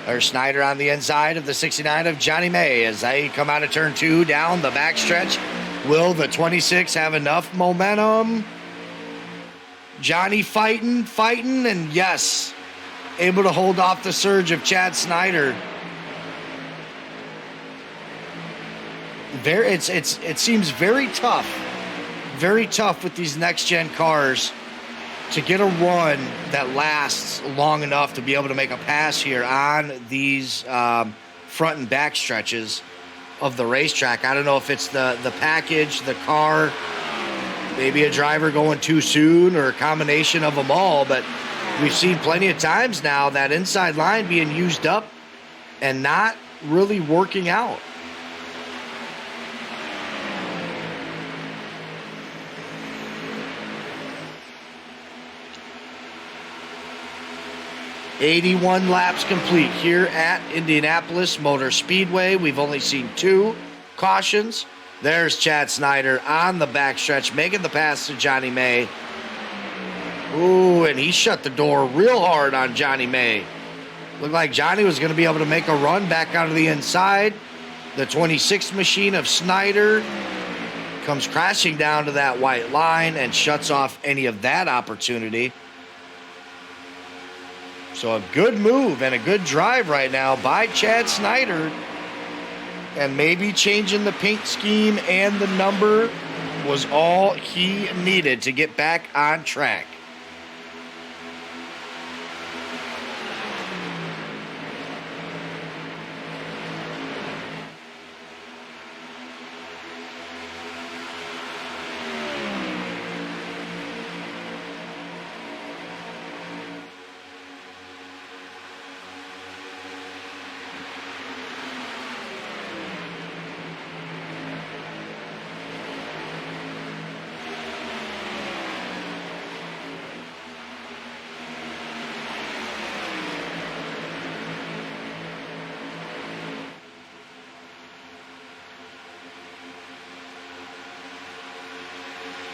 There's Snyder on the inside of the 69 of Johnny May as they come out of turn 2 down the backstretch. Will the 26 have enough momentum? Johnny fighting, and yes, able to hold off the surge of Chad Snyder. It seems very tough with these next gen cars to get a run that lasts long enough to be able to make a pass here on these front and back stretches of the racetrack. I don't know if it's the package, the car, maybe a driver going too soon, or a combination of them all, but we've seen plenty of times now that inside line being used up and not really working out. "81 laps complete here at Indianapolis Motor Speedway. We've only seen 2 cautions. There's Chad Snyder on the backstretch, making the pass to Johnny May. Ooh, and he shut the door real hard on Johnny May. Looked like Johnny was going to be able to make a run back out of the inside. The 26 machine of Snyder comes crashing down to that white line and shuts off any of that opportunity. So a good move and a good drive right now by Chad Snyder. And maybe changing the paint scheme and the number was all he needed to get back on track.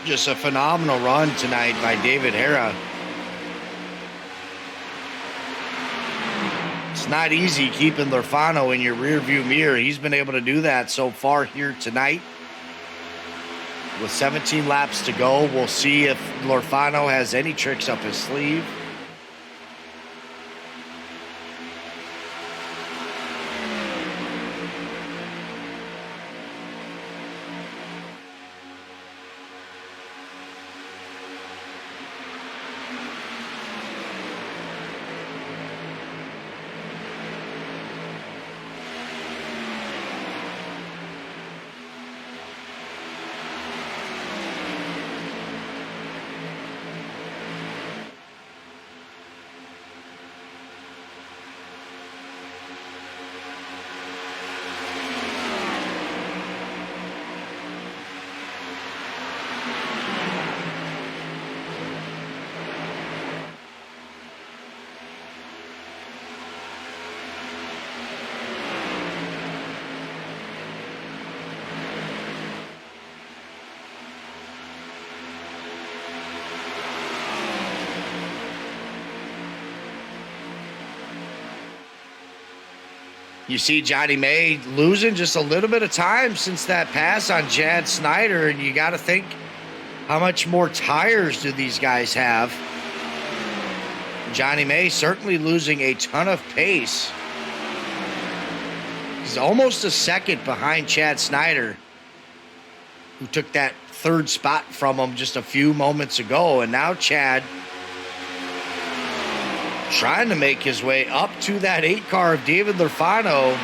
Just a phenomenal run tonight by David Hera. It's not easy keeping Larfano in your rearview mirror. He's been able to do that so far here tonight. With 17 laps to go, we'll see if Larfano has any tricks up his sleeve. You see Johnny May losing just a little bit of time since that pass on Chad Snyder, and you got to think, how much more tires do these guys have? Johnny May certainly losing a ton of pace. He's almost a second behind Chad Snyder, who took that third spot from him just a few moments ago, and now Chad trying to make his way up to that 8 car of David Larfano.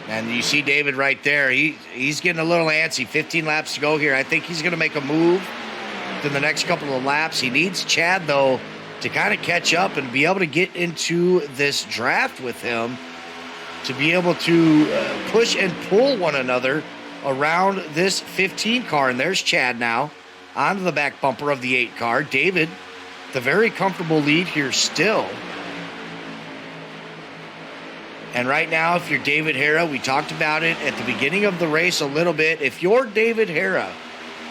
And you see David right there. He's getting a little antsy. 15 laps to go here. I think he's going to make a move in the next couple of laps. He needs Chad, though, to kind of catch up and be able to get into this draft with him, to be able to push and pull one another around this 15 car. And there's Chad now onto the back bumper of the 8 car. David, the very comfortable lead here still. And right now, if you're David Hera, we talked about it at the beginning of the race a little bit. If you're David Hera,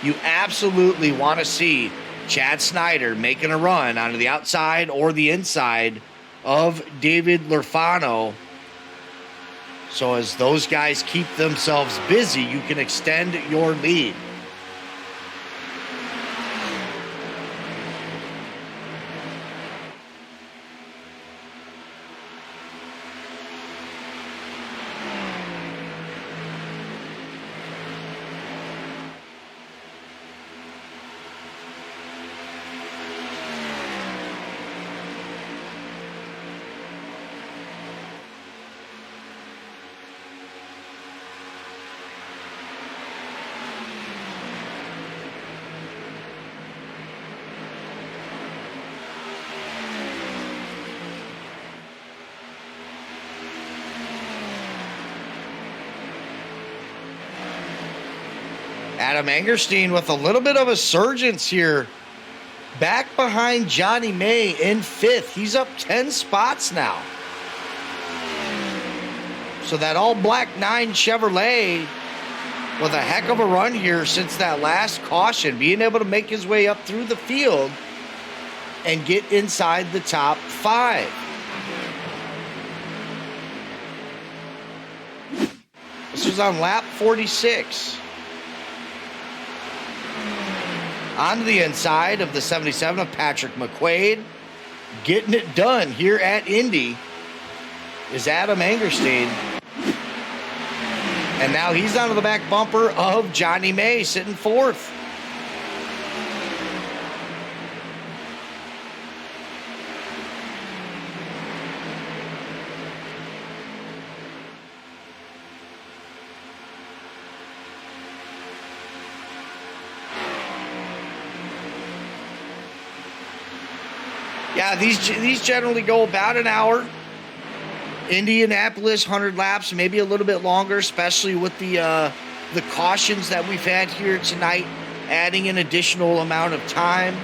you absolutely want to see Chad Snyder making a run onto the outside or the inside of David Larfano. So as those guys keep themselves busy, you can extend your lead. Adam Angerstein with a little bit of a surgence here. Back behind Johnny May in 5th. He's up 10 spots now. So that all-black 9 Chevrolet with a heck of a run here since that last caution, being able to make his way up through the field and get inside the top 5. This was on lap 46. On the inside of the 77 of Patrick Mcquaid, getting it done here at Indy is Adam Angerstein. And now he's onto the back bumper of Johnny May, sitting 4th. Yeah, these generally go about an hour. Indianapolis, 100 laps, maybe a little bit longer, especially with the cautions that we've had here tonight, adding an additional amount of time.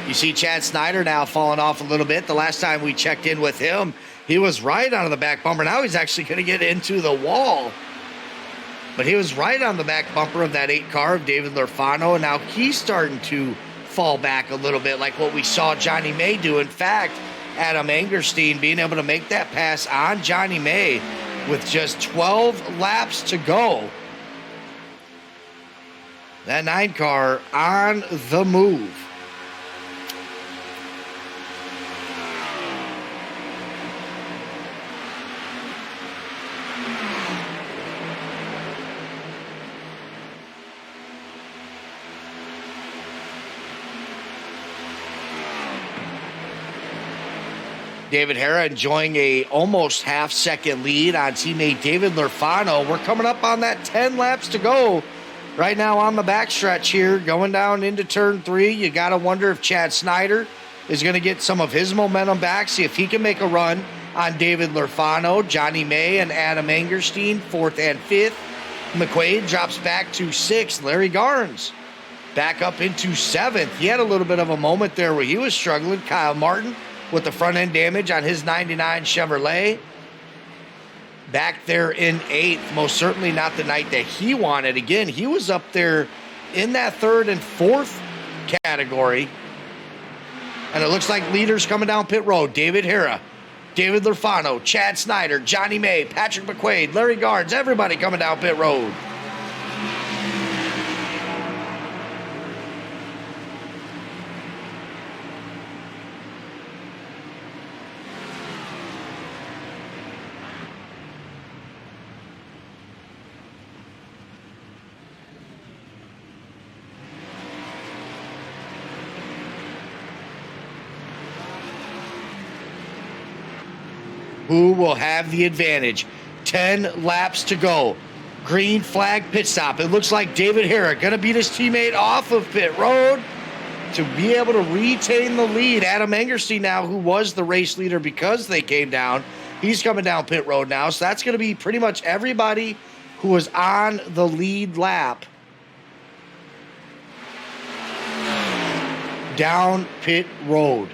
You see Chad Snyder now falling off a little bit. The last time we checked in with him, he was right onto the back bumper. Now he's actually going to get into the wall. But he was right on the back bumper of that 8 car of David Larfano, and now he's starting to fall back a little bit like what we saw Johnny May do. In fact, Adam Angerstein being able to make that pass on Johnny May with just 12 laps to go. That 9 car on the move. David Hara enjoying a almost half-second lead on teammate David Larfano. We're coming up on that 10 laps to go right now on the backstretch here, going down into turn 3. You got to wonder if Chad Snyder is going to get some of his momentum back, see if he can make a run on David Larfano. Johnny May and Adam Angerstein, 4th and 5th. Mcquaid drops back to 6th. Larry Garnes back up into 7th. He had a little bit of a moment there where he was struggling. Kyle Martin with the front end damage on his 99 Chevrolet. Back there in 8th, most certainly not the night that he wanted. Again, he was up there in that 3rd and 4th category. And it looks like leaders coming down pit road. David Hara, David Larfano, Chad Snyder, Johnny May, Patrick Mcquaid, Larry Garnes, everybody coming down pit road. Who will have the advantage? 10 laps to go. Green flag pit stop. It looks like David Hara going to beat his teammate off of pit road to be able to retain the lead. Adam Angerstein now, who was the race leader because they came down, he's coming down pit road now. So that's going to be pretty much everybody who was on the lead lap down pit road.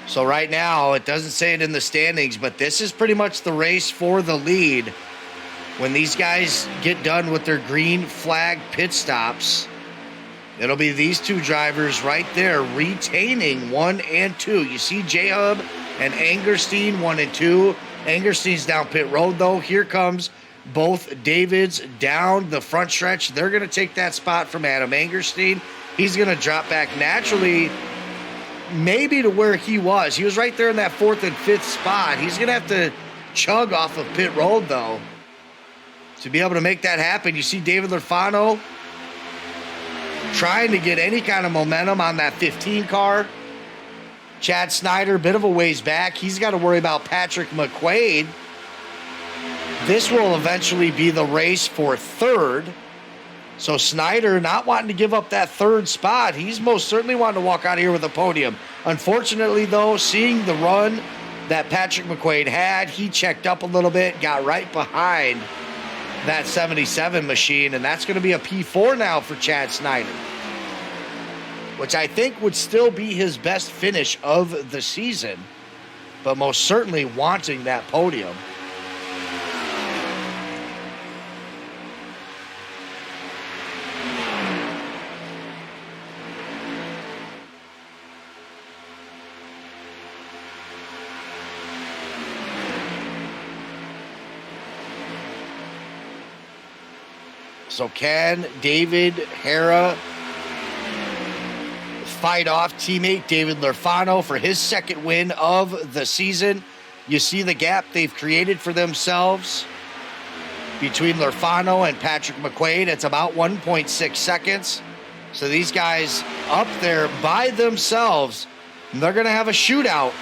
So right now, it doesn't say it in the standings, but this is pretty much the race for the lead. When these guys get done with their green flag pit stops, it'll be these 2 drivers right there retaining 1 and 2. You see J-Hub and Angerstein 1 and 2. Angerstein's down pit road, though. Here comes both Davids down the front stretch. They're going to take that spot from Adam Angerstein. He's going to drop back naturally, maybe to where he was. He was right there in that 4th and 5th spot. He's going to have to chug off of pit road, though, to be able to make that happen. You see David Larfano trying to get any kind of momentum on that 15 car. Chad Snyder, a bit of a ways back. He's got to worry about Patrick— this will eventually be the race for 3rd. So Snyder not wanting to give up that third spot. He's most certainly wanting to walk out of here with a podium. Unfortunately, though, seeing the run that Patrick Mcquaid had, he checked up a little bit, got right behind that 77 machine, and that's going to be a P4 now for Chad Snyder, which I think would still be his best finish of the season, but most certainly wanting that podium. So can David Hara fight off teammate David Larfano for his second win of the season? You see the gap they've created for themselves between Larfano and Patrick Mcquaid. It's about 1.6 seconds. So these guys up there by themselves, they're going to have a shootout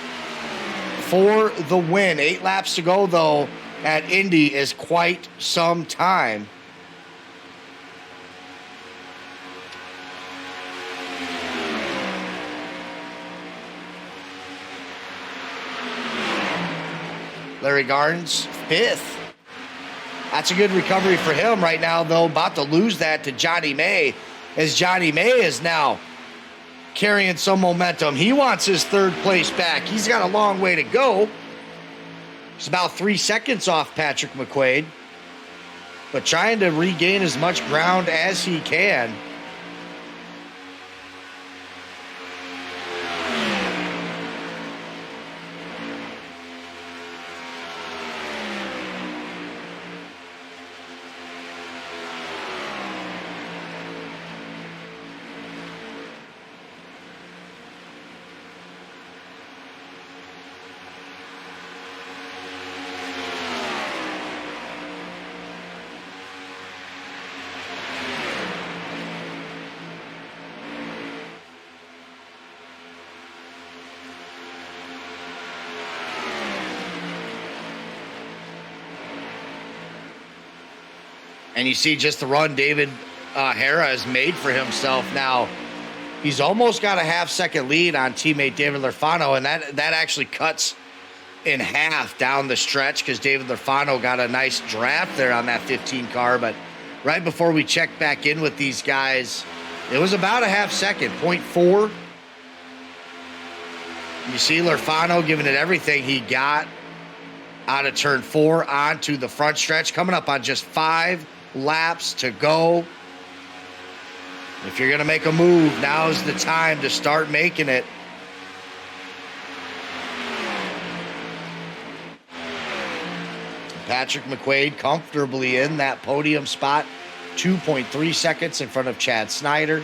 for the win. 8 laps to go, though, at Indy is quite some time. Larry Garnes, 5th. That's a good recovery for him right now, though. About to lose that to Johnny May, as Johnny May is now carrying some momentum. He wants his 3rd place back. He's got a long way to go. He's about 3 seconds off Patrick Mcquaid, but trying to regain as much ground as he can. And you see just the run David Hara has made for himself now. He's almost got a half-second lead on teammate David Larfano, and that actually cuts in half down the stretch because David Larfano got a nice draft there on that 15 car. But right before we checked back in with these guys, it was about a half-second, 0.4. You see Larfano giving it everything he got out of turn 4 onto the front stretch, coming up on just 5 laps to go. If you're going to make a move, now's the time to start making it. Patrick Mcquaid comfortably in that podium spot, 2.3 seconds in front of Chad Snyder.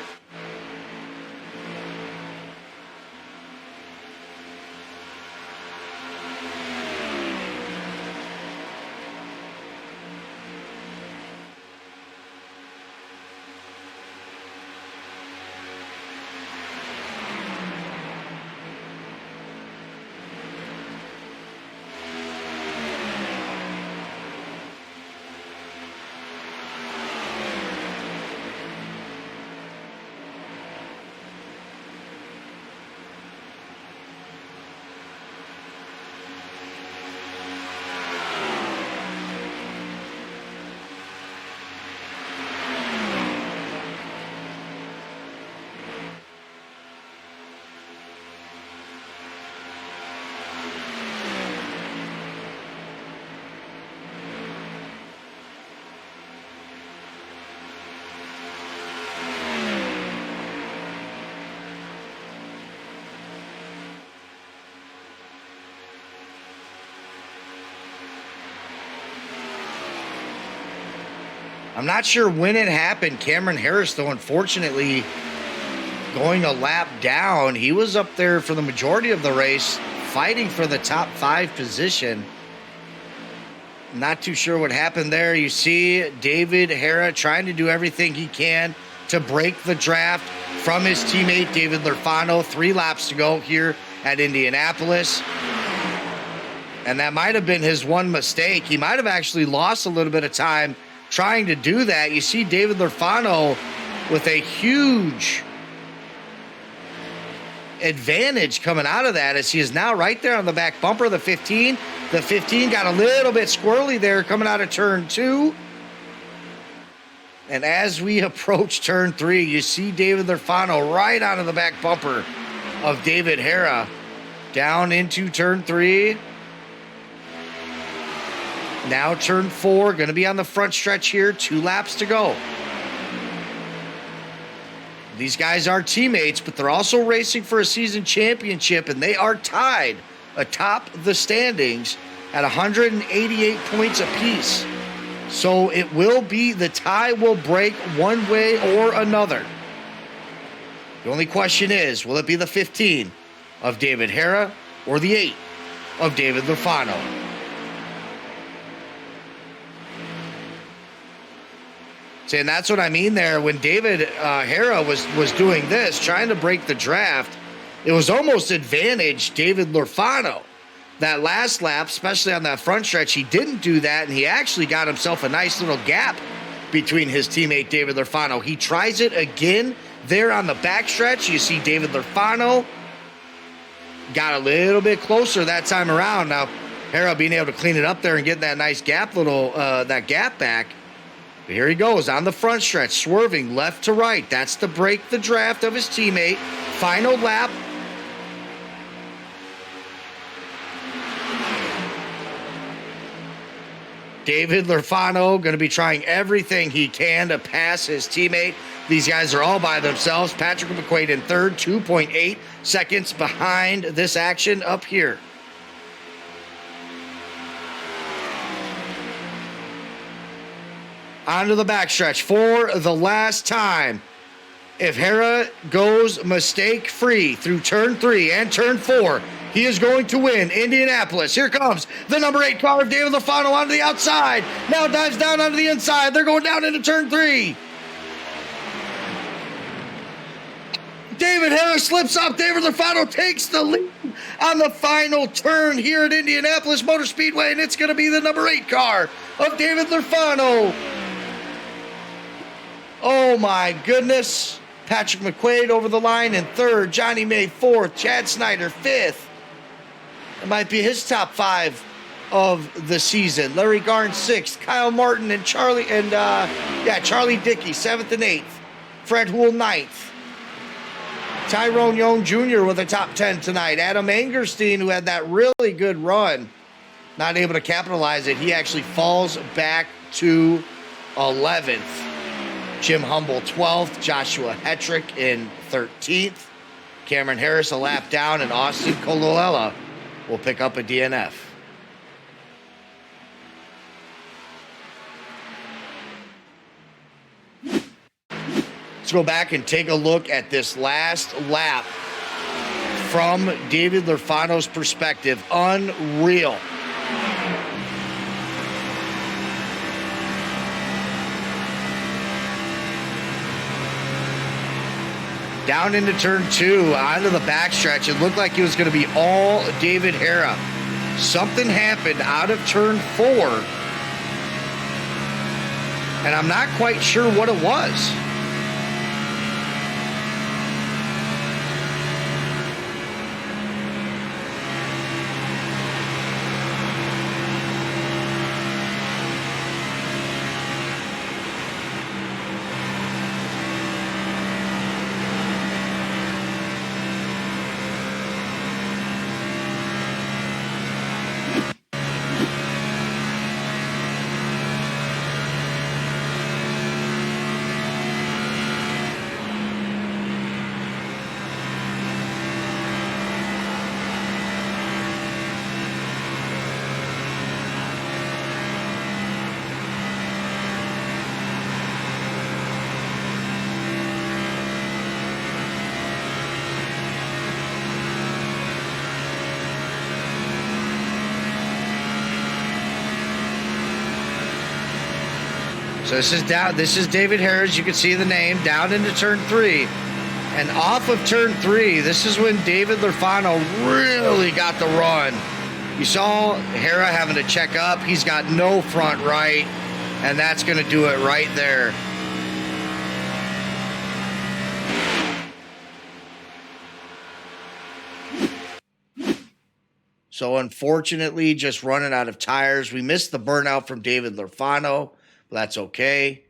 I'm not sure when it happened. Cameron Harris, though, unfortunately, going a lap down. He was up there for the majority of the race, fighting for the top 5 position. Not too sure what happened there. You see David Hara trying to do everything he can to break the draft from his teammate David Larfano. 3 laps to go here at Indianapolis. And that might have been his one mistake. He might have actually lost a little bit of time trying to do that. You see David Larfano with a huge advantage coming out of that, as he is now right there on the back bumper of the 15. The 15 got a little bit squirrely there coming out of turn 2. And as we approach turn 3, you see David Larfano right onto the back bumper of David Hera down into turn 3. Now turn 4, going to be on the front stretch here. 2 laps to go. These guys are teammates, but they're also racing for a season championship, and they are tied atop the standings at 188 points apiece. So it will be, the tie will break one way or another. The only question is, will it be the 15 of David Hera or the 8 of David Larfano? See, and that's what I mean there. When David Hera was doing this, trying to break the draft, it was almost advantage David Larfano. That last lap, especially on that front stretch, he didn't do that, and he actually got himself a nice little gap between his teammate David Larfano. He tries it again there on the back stretch. You see David Larfano got a little bit closer that time around. Now, Hera being able to clean it up there and get that nice gap, that gap back. But here he goes on the front stretch, swerving left to right. That's to break the draft of his teammate. Final lap. David Larfano going to be trying everything he can to pass his teammate. These guys are all by themselves. Patrick Mcquaid in third, 2.8 seconds behind this action up here. Onto the backstretch for the last time. If Hera goes mistake-free through turn 3 and turn 4, he is going to win Indianapolis. Here comes the number 8 car of David Larfano onto the outside. Now dives down onto the inside. They're going down into turn 3. David Hera slips up. David Larfano takes the lead on the final turn here at Indianapolis Motor Speedway, and it's going to be the number 8 car of David Larfano. Oh my goodness. Patrick Mcquaid over the line in third. Johnny May fourth. Chad Snyder fifth. It might be his top 5 of the season. Larry Garn sixth. Kyle Martin and Charlie Dickey 7th and 8th. Fred Houle 9th. Tyrone Young Jr. with a top 10 tonight. Adam Angerstein, who had that really good run, not able to capitalize it. He actually falls back to 11th. Jim Humble 12th, Joshua Hetrick in 13th, Cameron Harris a lap down, and Austin Colella will pick up a DNF. Let's go back and take a look at this last lap from David Larfano's perspective. Unreal. Down into turn 2, onto the backstretch. It looked like it was going to be all David Hera. Something happened out of turn 4, and I'm not quite sure what it was. So this is David Harris. You can see the name down into turn 3. And off of turn 3, this is when David Larfano really got the run. You saw Hera having to check up. He's got no front right. And that's going to do it right there. So unfortunately, just running out of tires. We missed the burnout from David Larfano, but that's okay.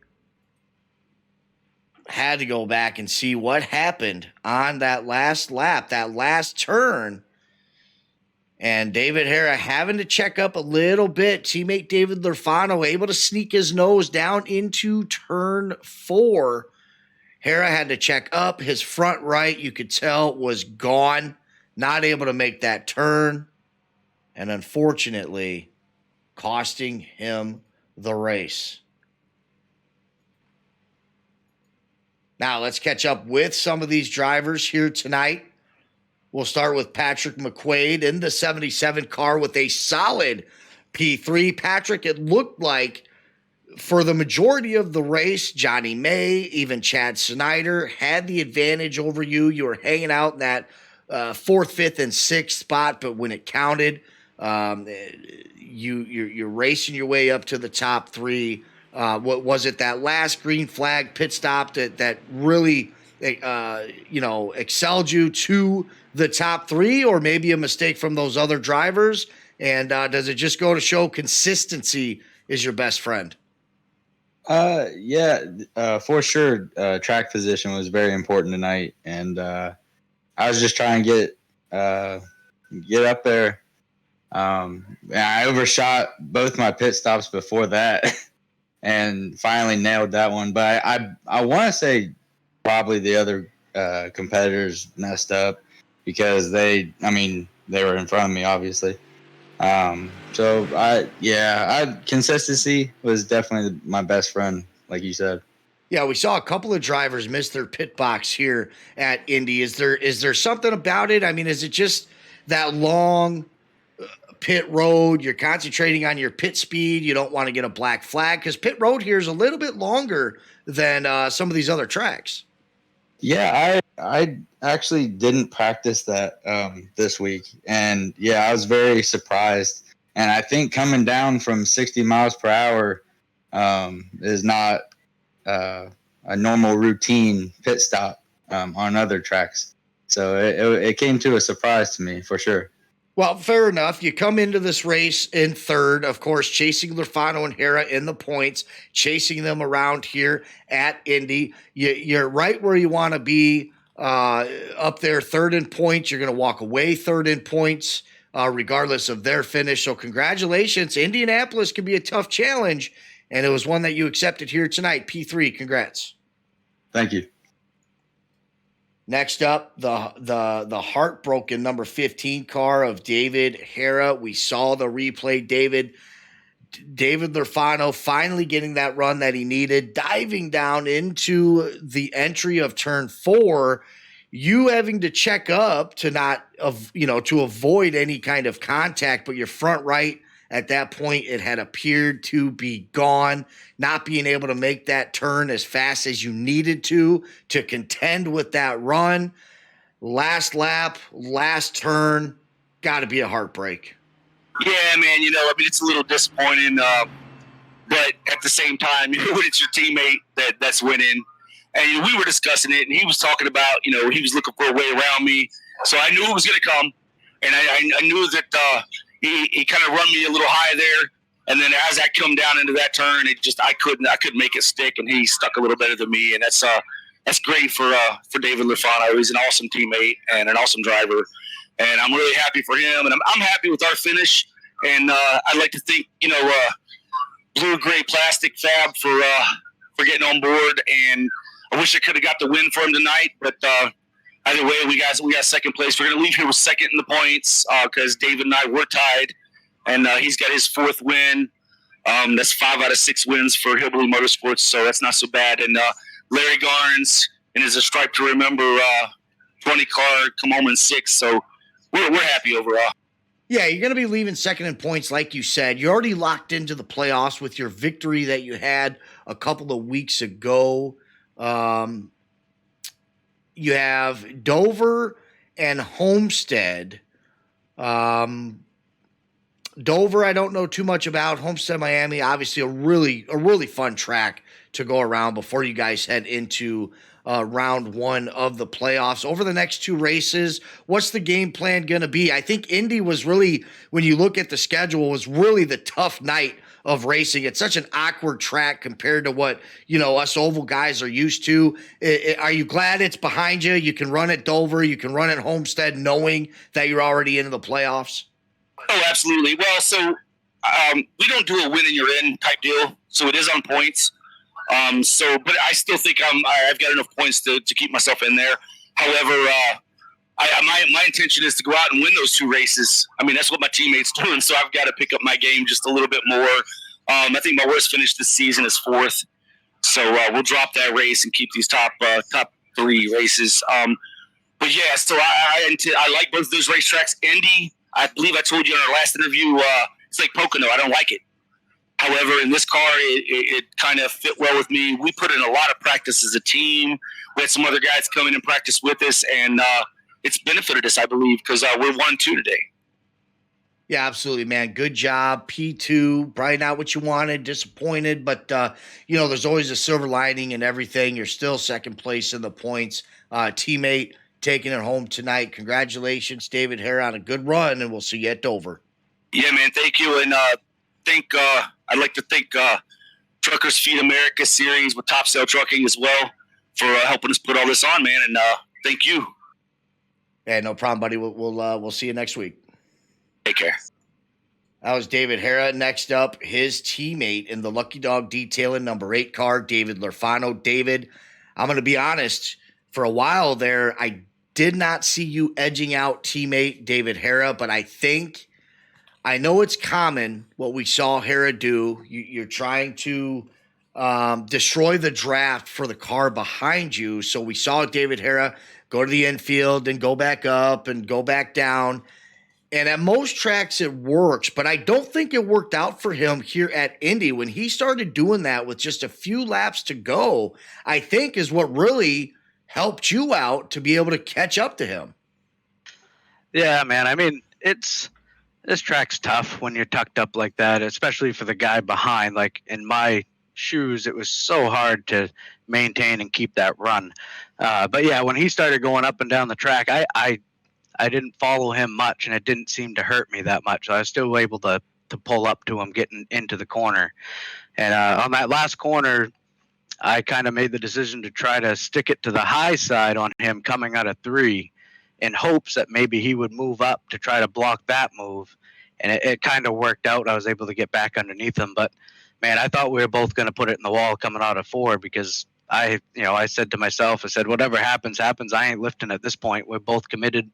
Had to go back and see what happened on that last lap, that last turn. And David Hera having to check up a little bit. Teammate David Larfano able to sneak his nose down into turn 4. Hera had to check up. His front right, you could tell, was gone. Not able to make that turn. And unfortunately, costing him the race. Now, let's catch up with some of these drivers here tonight. We'll start with Patrick Mcquaid in the 77 car with a solid P3. Patrick, it looked like for the majority of the race, Johnny May, even Chad Snyder had the advantage over you. You were hanging out in that 4th, 5th, and 6th spot, but when it counted, you're racing your way up to the top 3. What was it? That last green flag pit stop that really excelled you to the top 3, or maybe a mistake from those other drivers? And does it just go to show consistency is your best friend? For sure. Track position was very important tonight, and I was just trying to get up there. I overshot both my pit stops before that, and finally nailed that one. But I want to say probably the other competitors messed up because they were in front of me, obviously. Consistency was definitely my best friend, like you said. Yeah, we saw a couple of drivers miss their pit box here at Indy. Is there something about it? I mean, is it just that long pit road? You're concentrating on your pit speed. You don't want to get a black flag because pit road here is a little bit longer than some of these other tracks. Yeah, I actually didn't practice that this week, and I was very surprised. And I think coming down from 60 miles per hour is not a normal routine pit stop on other tracks. So it came to a surprise to me for sure. Well, fair enough. You come into this race in 3rd, of course, chasing Larfano and Hera in the points, chasing them around here at Indy. You're right where you want to be, up there 3rd in points. You're going to walk away 3rd in points, regardless of their finish. So congratulations. Indianapolis can be a tough challenge, and it was one that you accepted here tonight. P3, congrats. Thank you. Next up, the heartbroken number 15 car of David Hera. We saw the replay. David Larfano finally getting that run that he needed, diving down into the entry of turn 4. You having to check up to to avoid any kind of contact, but your front right at that point, it had appeared to be gone, not being able to make that turn as fast as you needed to contend with that run. Last lap, last turn, got to be a heartbreak. Yeah, man, it's a little disappointing, but at the same time, when it's your teammate that's winning, and we were discussing it, and he was talking about, he was looking for a way around me, so I knew it was going to come, and I knew that he kind of run me a little high there, and then as I come down into that turn, I couldn't make it stick, and he stuck a little better than me, and that's great for David Larfano. He's an awesome teammate and an awesome driver, and I'm really happy for him, and I'm happy with our finish, and I'd like to thank Blue Gray Plastic Fab for getting on board, and I wish I could have got the win for him tonight, but either way, we got 2nd place. We're going to leave here with 2nd in the points because David and I were tied, and he's got his 4th win. That's 5 out of 6 wins for Hillbilly Motorsports, so that's not so bad. And Larry Garnes and his A Stripe to Remember 20 car come home in 6th, so we're happy overall. Yeah, you're going to be leaving 2nd in points, like you said. You're already locked into the playoffs with your victory that you had a couple of weeks ago. You have Dover and Homestead. Dover, I don't know too much about. Homestead, Miami, obviously a really fun track to go around before you guys head into round one of the playoffs. Over the next two races, what's the game plan going to be? I think Indy was really, when you look at the schedule, was really the tough night of racing. It's such an awkward track compared to what, us oval guys are used to. Are you glad it's behind you? You can run at Dover, you can run at Homestead knowing that you're already into the playoffs? Oh, absolutely. Well, so we don't do a win and you're in type deal, so it is on points. But I still think I've got enough points to keep myself in there. However, my intention is to go out and win those two races. I mean, that's what my teammates doing, so I've got to pick up my game just a little bit more. I think my worst finish this season is 4th, so we'll drop that race and keep these top 3 races. But yeah, so I like both of those racetracks. Indy, I believe I told you in our last interview, it's like Pocono. I don't like it. However, in this car, it kind of fit well with me. We put in a lot of practice as a team. We had some other guys come in and practice with us, and it's benefited us, I believe, because we're 1-2 today. Yeah, absolutely, man. Good job. P2, probably not what you wanted, disappointed, but, there's always a silver lining in everything. You're still second place in the points. Teammate taking it home tonight. Congratulations, David Hare, on a good run, and we'll see you at Dover. Yeah, man, thank you. And I'd like to thank Truckers Feed America series with Top Sale Trucking as well for helping us put all this on, man. And thank you. Yeah, no problem, buddy. We'll see you next week. Take care. That was David Hare. Next up, his teammate in the Lucky Dog Detailing number 8 car, David Larfano. David, I'm going to be honest. For a while there, I did not see you edging out teammate David Hare, but I know it's common what we saw Hare do. You're trying to destroy the draft for the car behind you. So we saw David Hare go to the infield and go back up and go back down. And at most tracks it works, but I don't think it worked out for him here at Indy. When he started doing that with just a few laps to go, I think is what really helped you out to be able to catch up to him. Yeah, man. I mean, this track's tough when you're tucked up like that, especially for the guy behind. Like in my shoes, it was so hard to maintain and keep that run. But yeah, when he started going up and down the track, I didn't follow him much, and it didn't seem to hurt me that much. So I was still able to pull up to him getting into the corner. And on that last corner, I kind of made the decision to try to stick it to the high side on him coming out of 3 in hopes that maybe he would move up to try to block that move. And it kind of worked out. I was able to get back underneath him. But, man, I thought we were both going to put it in the wall coming out of 4 because I said to myself, whatever happens, happens. I ain't lifting at this point. We're both committed,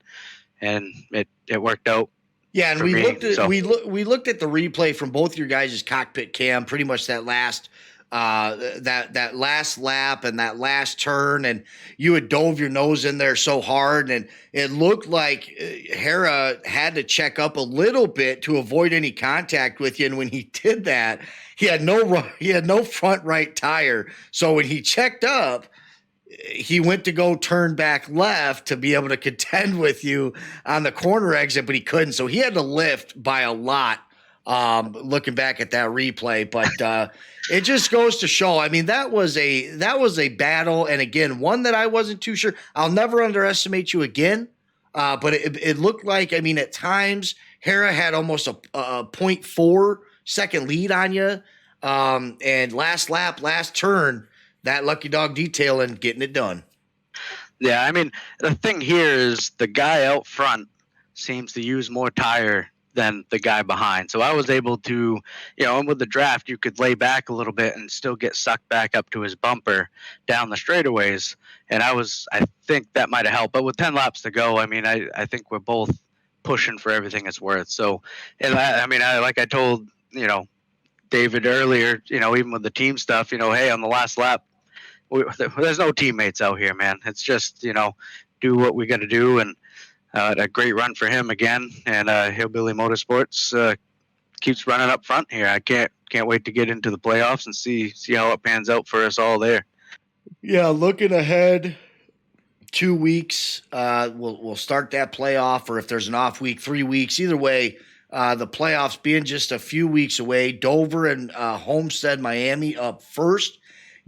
and it worked out. Yeah, and we looked at the replay from both your guys' cockpit cam, pretty much that last that last lap and that last turn, and you had dove your nose in there so hard, and it looked like Hare had to check up a little bit to avoid any contact with you. And when he did that, he had no front right tire. So when he checked up, he went to go turn back left to be able to contend with you on the corner exit, but he couldn't. So he had to lift by a lot. Looking back at that replay, but it just goes to show. I mean, that was a battle, and again, one that I wasn't too sure. I'll never underestimate you again, but it looked like, I mean, at times Hare had almost a 0.4 second lead on you, and last lap, last turn, that Lucky Dog Detailing getting it done. Yeah, I mean, the thing here is the guy out front seems to use more tire than the guy behind. So I was able to, and with the draft, you could lay back a little bit and still get sucked back up to his bumper down the straightaways. And I think that might have helped. But with 10 laps to go, I mean, I think we're both pushing for everything it's worth. So, and like I told, David earlier, even with the team stuff, hey, on the last lap, there's no teammates out here, man. It's just, do what we got to do. And a great run for him again, and Hillbilly Motorsports keeps running up front here. I can't wait to get into the playoffs and see how it pans out for us all there. Yeah, looking ahead, 2 weeks, we'll start that playoff, or if there's an off week, 3 weeks. Either way, The playoffs being just a few weeks away. Dover and Homestead, Miami up first.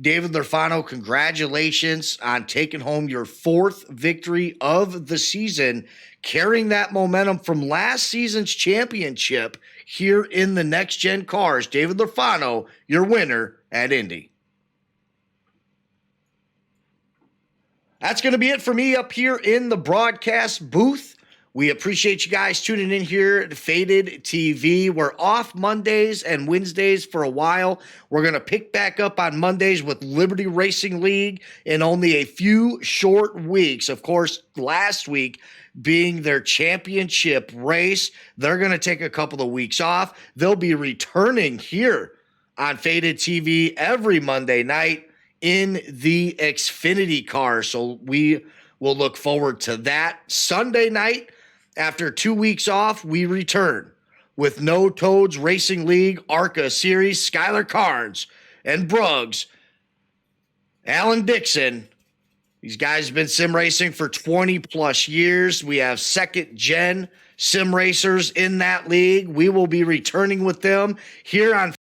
David Larfano, congratulations on taking home your 4th victory of the season, carrying that momentum from last season's championship here in the Next Gen Cars. David Larfano, your winner at Indy. That's going to be it for me up here in the broadcast booth. We appreciate you guys tuning in here to Faded TV. We're off Mondays and Wednesdays for a while. We're going to pick back up on Mondays with Liberty Racing League in only a few short weeks. Of course, last week being their championship race, they're going to take a couple of weeks off. They'll be returning here on Faded TV every Monday night in the Xfinity car. So we will look forward to that. Sunday night, after 2 weeks off, we return with No Toads Racing League ARCA Series, Skylar Carnes and Bruggs, Alan Dixon. These guys have been sim racing for 20 plus years. We have second gen sim racers in that league. We will be returning with them here on